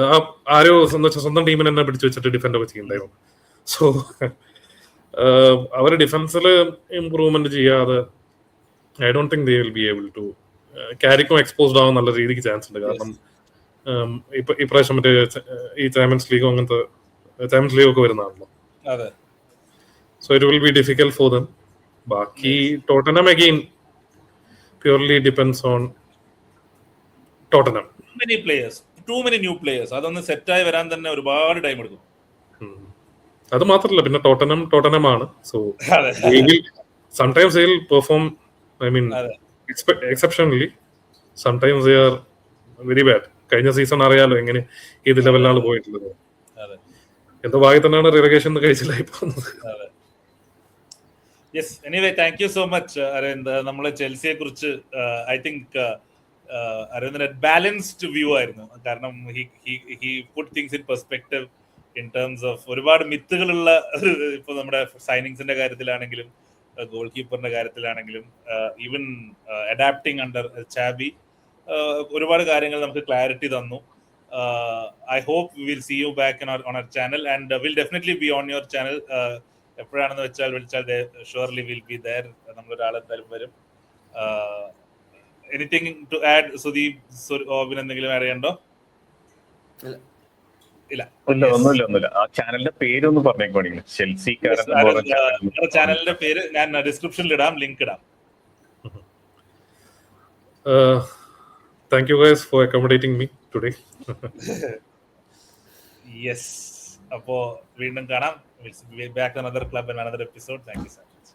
[SPEAKER 2] ആരോ സ്വന്തം ടീമിനെ തന്നെ പിടിച്ചു വെച്ചിട്ട് ഡിഫെൻഡ് ഒക്കെ ചെയ്യണ്ടായിരുന്നു. സോ അവര് ഡിഫൻസിൽ ഇമ്പ്രൂവ്മെന്റ് ചെയ്യാതെ I don't think they will be able to ക്യാരിക്കും എക്സ്പോസ്ഡ് ആവാൻ നല്ല രീതിക്ക് ചാൻസ് ഉണ്ട്. കാരണം ഇപ്രാവശ്യം മറ്റേ ഈ ചാമ്പ്യൻസ് ലീഗോ അങ്ങനത്തെ ചാമ്പ്യൻസ് ലീഗ് ഒക്കെ വരുന്നതാണല്ലോ. So it will be difficult for them. ബാക്കി Tottenham again purely depends on Tottenham.
[SPEAKER 1] Too many new players, അതൊന്ന് സെറ്റായി വരാൻ തന്നെ ഒരുപാട് ടൈം എടുക്കും.
[SPEAKER 2] അത് മാത്രല്ല, പിന്നെ ടോട്ടനമാണ്. So sometimes they will perform, I mean exceptionally, sometimes they are very bad. കഴിഞ്ഞ സീസൺ അറിയാലോ എങ്ങനെ ഏത് ലെവലിലാണ് പോയിട്ടുള്ളത്. എന്തോ ഭാഗ്യം തന്നെയാണ് റിലഗേഷൻ കഴിച്ചില്ലായി പോകുന്നത്.
[SPEAKER 1] Yes, anyway thank you so much Aravind. നമ്മള് ചെൽസിയെ കുറിച്ച് ഐ തിങ്ക് അരവിന്ദിന് ബാലൻസ്ഡ് വ്യൂ ആയിരുന്നു. കാരണം he put things in perspective in terms of ഒരുപാട് മിത്തുകളുള്ള ഇപ്പൊ നമ്മുടെ സൈനിങ്സിന്റെ കാര്യത്തിലാണെങ്കിലും ഗോൾ കീപ്പറിന്റെ കാര്യത്തിലാണെങ്കിലും ഈവൻ അഡാപ്റ്റിംഗ് അണ്ടർ ചാബി ഒരുപാട് കാര്യങ്ങൾ നമുക്ക് ക്ലാരിറ്റി തന്നു. I hope we will see you back on our channel and will definitely be on your channel. എപ്പോഴാണെന്ന് വിളിച്ചാൽ ഷുവർലി വിൽ ബി ദയർ. നമ്മളൊരാൾ എന്തായാലും വരും. എനിത്തിങ് ടു ആഡ് സുദീപ്, എന്തെങ്കിലും അറിയണ്ടോ? ഇല്ല,
[SPEAKER 3] ഒന്നുമില്ല. ആ ചാനലിന്റെ പേരൊന്ന് പറഞ്ഞേക്കോണെങ്കിൽ.
[SPEAKER 1] ചാനലിന്റെ പേര് ഞാൻ ഡിസ്ക്രിപ്ഷനിൽ ഇടാം, ലിങ്ക് ഇടാം.
[SPEAKER 2] Thank you guys for accommodating me today.
[SPEAKER 1] Yes, അപ്പോ വീണ്ടും കാണാം. We'll be back on another club and another episode. Thank you so much.